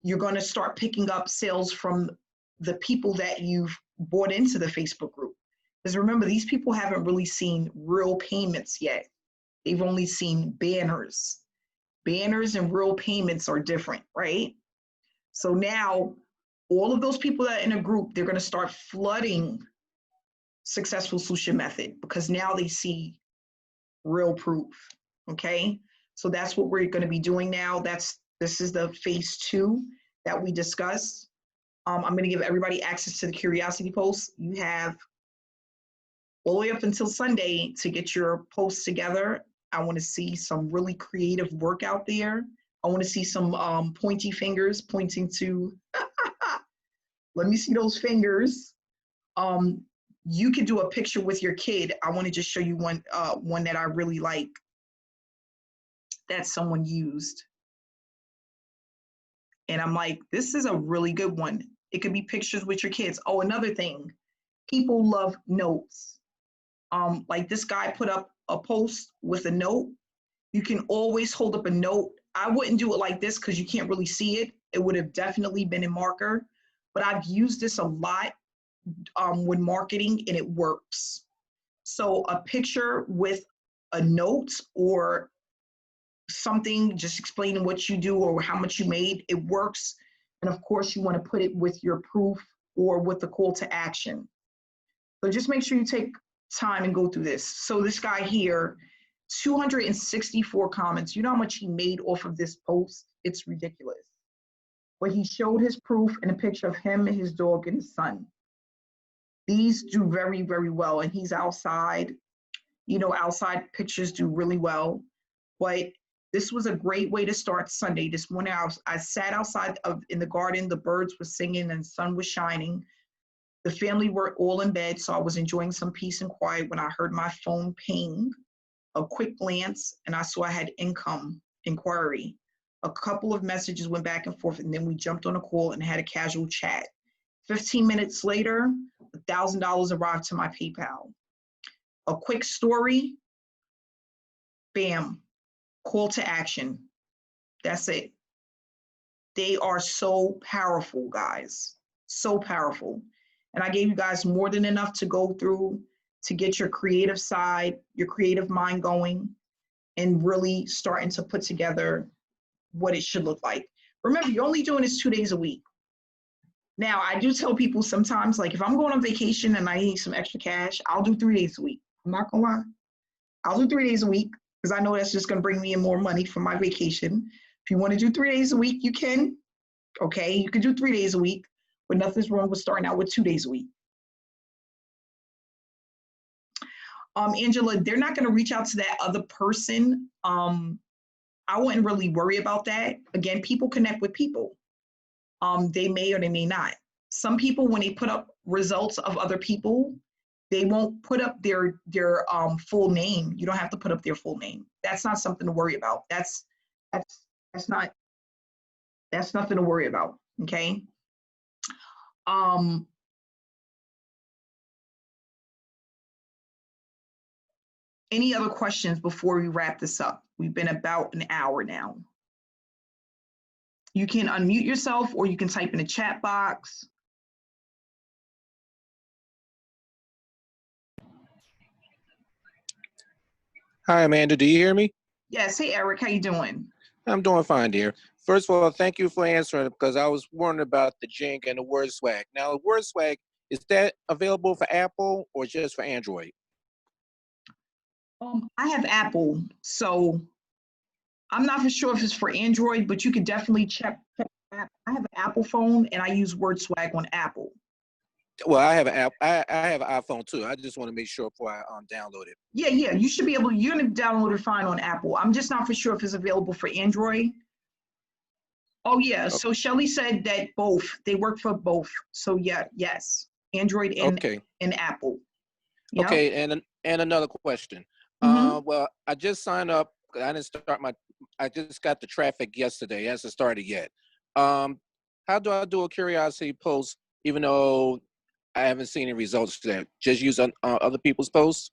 You're going to start picking up sales from the people that you've bought into the Facebook group. Because remember, these people haven't really seen real payments yet. They've only seen banners. Banners and real payments are different, right? So now all of those people that are in a group, they're going to start flooding Successful Solution Method because now they see real proof. Okay, so that's what we're going to be doing now. This is the phase 2 that we discussed. I'm going to give everybody access to the curiosity posts. You have all the way up until Sunday to get your posts together. I want to see some really creative work out there. I want to see some pointy fingers pointing to, let me see those fingers. You could do a picture with your kid. I want to just show you one that I really like that someone used. And I'm like, this is a really good one. It could be pictures with your kids. Oh, another thing, people love notes. Like this guy put up a post with a note. You can always hold up a note. I wouldn't do it like this because you can't really see it. It would have definitely been in marker, but I've used this a lot when marketing and it works. So a picture with a note or something just explaining what you do or how much you made, it works. And of course you want to put it with your proof or with the call to action. So just make sure you take time and go through this. So this guy here, 264 comments. You know how much he made off of this post? It's ridiculous. But he showed his proof in a picture of him and his dog and his son. These do very, very well. And he's outside. You know, outside pictures do really well. But this was a great way to start Sunday. This morning, I sat outside in the garden. The birds were singing and the sun was shining. The family were all in bed, so I was enjoying some peace and quiet when I heard my phone ping. A quick glance, and I saw I had income inquiry. A couple of messages went back and forth, and then we jumped on a call and had a casual chat. 15 minutes later, $1,000 arrived to my PayPal. A quick story, bam, call to action. That's it. They are so powerful, guys, so powerful. And I gave you guys more than enough to go through to get your creative side, your creative mind going, and really starting to put together what it should look like. Remember, you're only doing this 2 days a week. Now, I do tell people sometimes, like if I'm going on vacation and I need some extra cash, I'll do 3 days a week. I'm not gonna lie. I'll do 3 days a week because I know that's just gonna bring me in more money for my vacation. If you wanna do 3 days a week, you can. Okay, you can do 3 days a week, but nothing's wrong with starting out with 2 days a week. Angela, they're not going to reach out to that other person. I wouldn't really worry about that. Again, people connect with people. They may or they may not. Some people, when they put up results of other people, they won't put up their full name. You don't have to put up their full name. That's not something to worry about. That's nothing to worry about. Okay. Any other questions before we wrap this up? We've been about an hour now. You can unmute yourself or you can type in the chat box. Hi, Amanda. Do you hear me? Yes. Hey, Eric. How you doing? I'm doing fine, dear. First of all, thank you for answering because I was wondering about the Jink and the WordSwag. Now, the WordSwag, is that available for Apple or just for Android? I have Apple, so I'm not for sure if it's for Android, but you could definitely check. I have an Apple phone and I use WordSwag on Apple. Well, I have an app. I have an iPhone too. I just want to make sure before I download it. Yeah, you should be able. You're gonna download it fine on Apple. I'm just not for sure if it's available for Android. Oh yeah. Okay. So Shelly said that both. They work for both. So yeah, yes, Android and Apple. Yep. Okay, and another question. Well, I just signed up. I didn't start my. I just got the traffic yesterday. It hasn't started yet. How do I do a curiosity post even though I haven't seen any results yet? Just use other people's posts?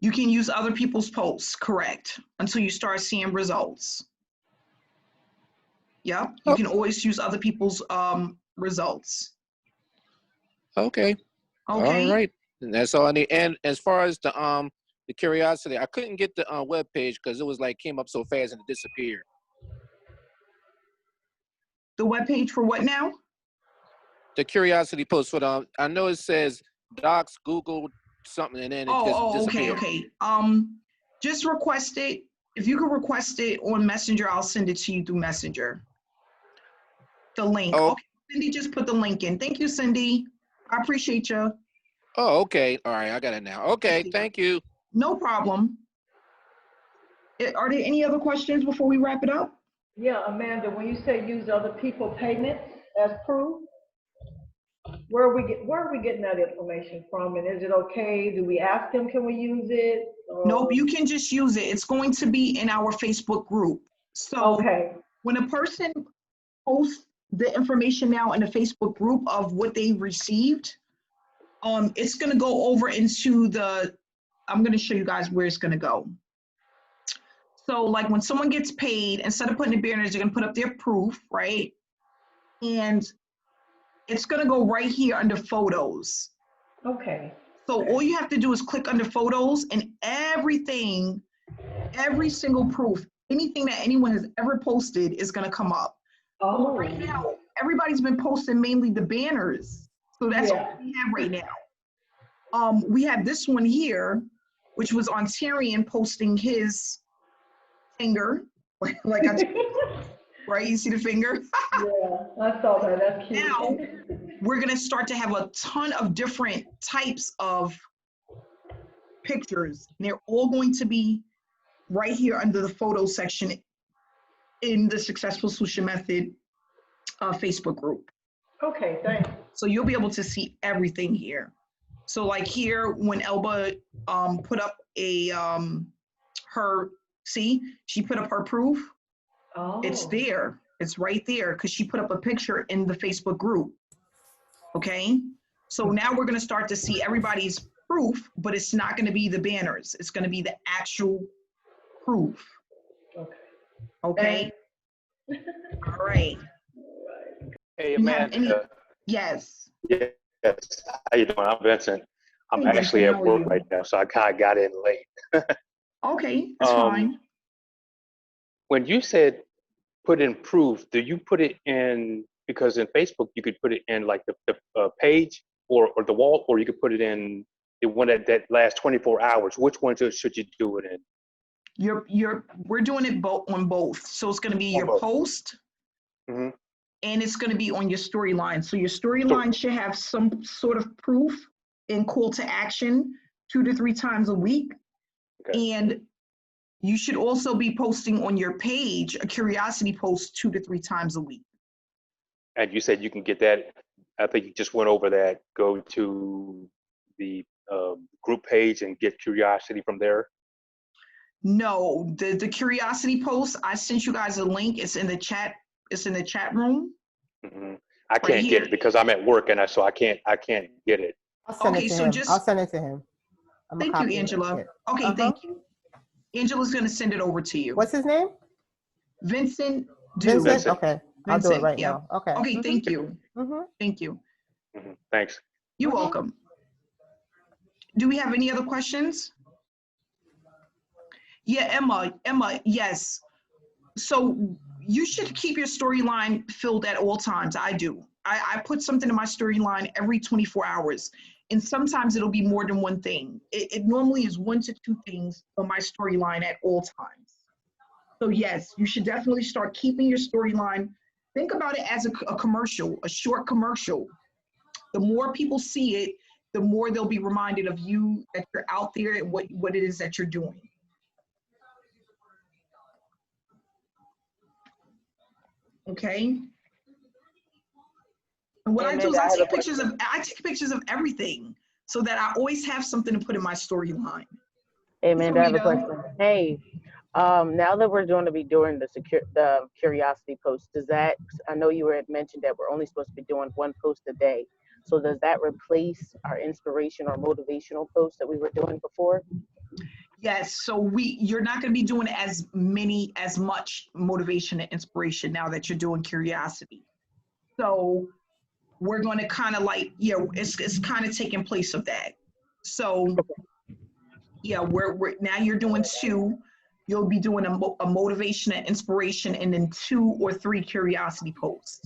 You can use other people's posts, correct, until you start seeing results. Yep, you can always use other people's results. Okay. Okay. All right. And that's all I need. And as far as the curiosity, I couldn't get the web page because it was like came up so fast and it disappeared. The web page for what now? The curiosity post for the I know it says docs, Google something, and then it just Okay, disappeared. okay. Just request it. If you can request it on Messenger, I'll send it to you through Messenger. The link. Oh, Okay, Cindy just put the link in. Thank you, Cindy. I appreciate you. oh, okay. All right, I got it now. Okay, thank you. No problem. Are there any other questions before we wrap it up? Yeah, Amanda, when you say use other people payments as proof, where are we getting that information from? And is it okay? Do we ask them, can we use it? Or... Nope, you can just use it. It's going to be in our Facebook group. So okay. When a person posts the information now in the Facebook group of what they received, it's going to go over into I'm going to show you guys where it's going to go. So like when someone gets paid, instead of putting the banners, they're going to put up their proof, right? And it's going to go right here under photos. Okay. So all you have to do is click under photos, and everything, every single proof, anything that anyone has ever posted is going to come up. Oh. Well, right now, everybody's been posting mainly the banners. So that's all we have right now. We have this one here, which was on Tyrion posting his finger, like right? You see the finger? Yeah, I saw that. That's cute. Now, we're going to start to have a ton of different types of pictures. And they're all going to be right here under the photo section in the Successful Solution Method Facebook group. Okay, thanks. So you'll be able to see everything here. So like here, when Elba put up she put up her proof. Oh. It's there. It's right there because she put up a picture in the Facebook group. Okay. So now we're going to start to see everybody's proof, but it's not going to be the banners. It's going to be the actual proof. Okay. Okay. All right. Hey, Amanda. Yes. Yes. How you doing? I'm Vincent. I'm Hey, actually Vincent, at work right now, so I kind of got in late. Okay, that's fine. When you said put in proof, do you put it in, because in Facebook you could put it in like the page or the wall, or you could put it in the one that lasts 24 hours? Which one should you do it in? We're doing it on both. So it's going to be your post, Mm-hmm. and it's going to be on your storyline. So your storyline should have some sort of proof and call to action 2 to 3 times a week. Okay. And you should also be posting on your page a curiosity post 2 to 3 times a week. And you said you can get that. I think you just went over that. Go to the group page and get curiosity from there. No, the curiosity post, I sent you guys a link. It's in the chat. It's in the chat room. Mm-hmm. I can't get it because I'm at work, and so I can't get it. I'll send it to him. I'll send it to him. Thank you, Angela. Okay, thank you. Angela's going to send it over to you. What's his name? Vincent. Vincent? Okay. I'll do it right yeah. now. Okay. Okay, thank you. Thank you. Thanks. You're welcome. Do we have any other questions? Yeah, Emma, yes. So you should keep your storyline filled at all times. I do. I put something in my storyline every 24 hours. And sometimes it'll be more than one thing. It normally is 1 to 2 things on my storyline at all times. So yes, you should definitely start keeping your storyline. Think about it as a commercial, a short commercial. The more people see it, the more they'll be reminded of you, that you're out there and what it is that you're doing. Okay. And what I do is I take pictures of everything so that I always have something to put in my storyline. Hey, Amanda, I have a question. Hey, now that we're going to be doing the curiosity post, does that, I know you had mentioned that we're only supposed to be doing 1 post a day. So does that replace our inspiration or motivational posts that we were doing before? Yes, so you're not going to be doing as much motivation and inspiration now that you're doing curiosity. So we're going to kind of like, it's kind of taking place of that. So yeah, we're now you're doing 2. You'll be doing a motivation and inspiration, and then 2 or 3 curiosity posts.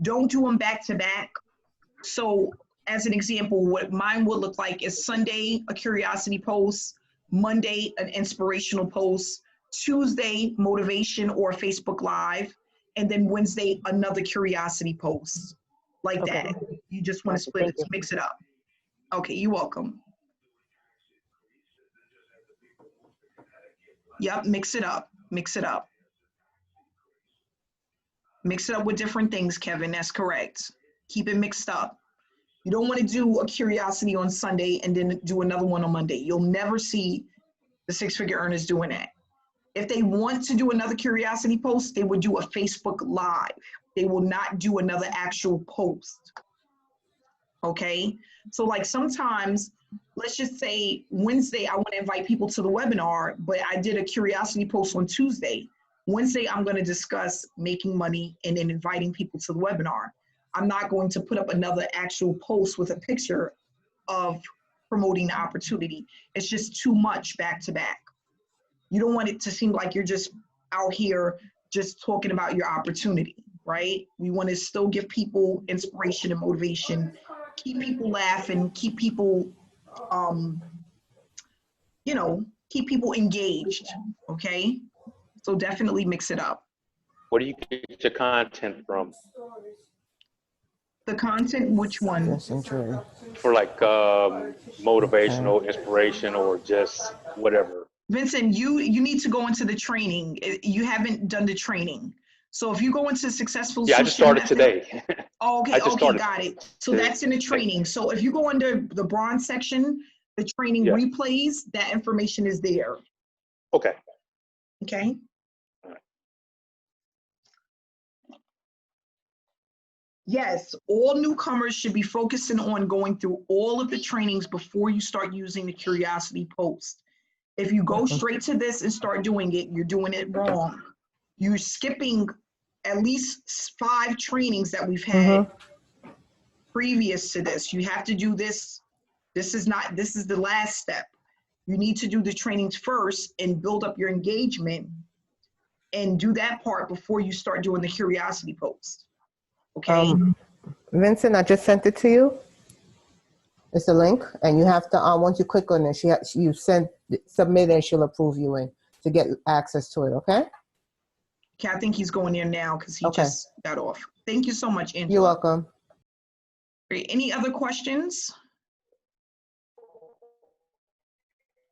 Don't do them back to back. So as an example, what mine would look like is Sunday, a curiosity post, Monday, an inspirational post, Tuesday, motivation or Facebook Live, and then Wednesday, another curiosity post. Like that. You just want to split it, mix it up. Okay, you're welcome. Yep, mix it up. Mix it up. Mix it up with different things, Kevin. That's correct. Keep it mixed up. You don't want to do a curiosity on Sunday and then do another one on Monday. You'll never see the 6-figure earners doing that. If they want to do another curiosity post, they would do a Facebook Live. They will not do another actual post. Okay? So like sometimes, let's just say Wednesday, I want to invite people to the webinar, but I did a curiosity post on Tuesday. Wednesday, I'm going to discuss making money and then inviting people to the webinar. I'm not going to put up another actual post with a picture of promoting the opportunity. It's just too much back to back. You don't want it to seem like you're just out here just talking about your opportunity, right? We want to still give people inspiration and motivation, keep people laughing, keep people, keep people engaged, okay? So definitely mix it up. Where do you get your content from? The content, which one? Yes, enjoy. For like motivational, inspiration, or just whatever. Vincent, you need to go into the training. You haven't done the training. So if you go into Successful I just started today. Oh, okay, got it. So that's in the training. So if you go under the bronze section, the training replays, that information is there. Okay. Okay. All right. Yes, all newcomers should be focusing on going through all of the trainings before you start using the curiosity post. If you go straight to this and start doing it, you're doing it wrong. You're skipping at least 5 trainings that we've had previous to this. You have to do this. This is the last step. You need to do the trainings first and build up your engagement and do that part before you start doing the curiosity post. Okay. Vincent, I just sent it to you. It's a link, and you have to, once you click on it, you submit and she'll approve you in to get access to it, okay? Okay, I think he's going there now because he just got off. Thank you so much, Angela. You're welcome. Great. Any other questions?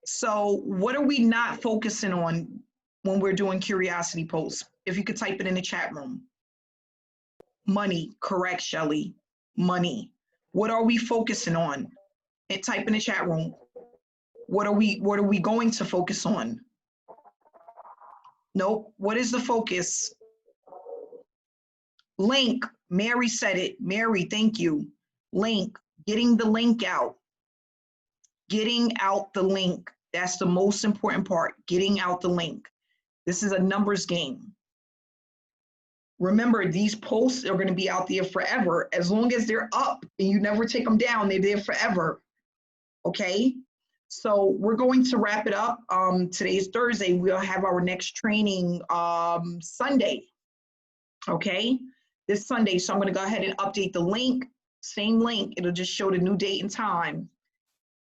So what are we not focusing on when we're doing curiosity posts? If you could type it in the chat room. Money, correct, Shelly. Money. What are we focusing on? And type in the chat room. What are we going to focus on? Nope. What is the focus? Link. Mary said it. Mary, thank you. Link. Getting the link out. Getting out the link. That's the most important part. Getting out the link. This is a numbers game. Remember, these posts are going to be out there forever. As long as they're up and you never take them down, they're there forever. Okay? So we're going to wrap it up. Today is Thursday. We'll have our next training Sunday. Okay? This Sunday. So I'm going to go ahead and update the link. Same link. It'll just show the new date and time.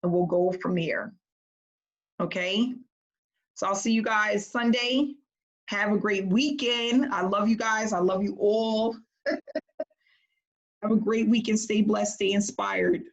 And we'll go from there. Okay? So I'll see you guys Sunday. Have a great weekend. I love you guys. I love you all. Have a great weekend. Stay blessed. Stay inspired.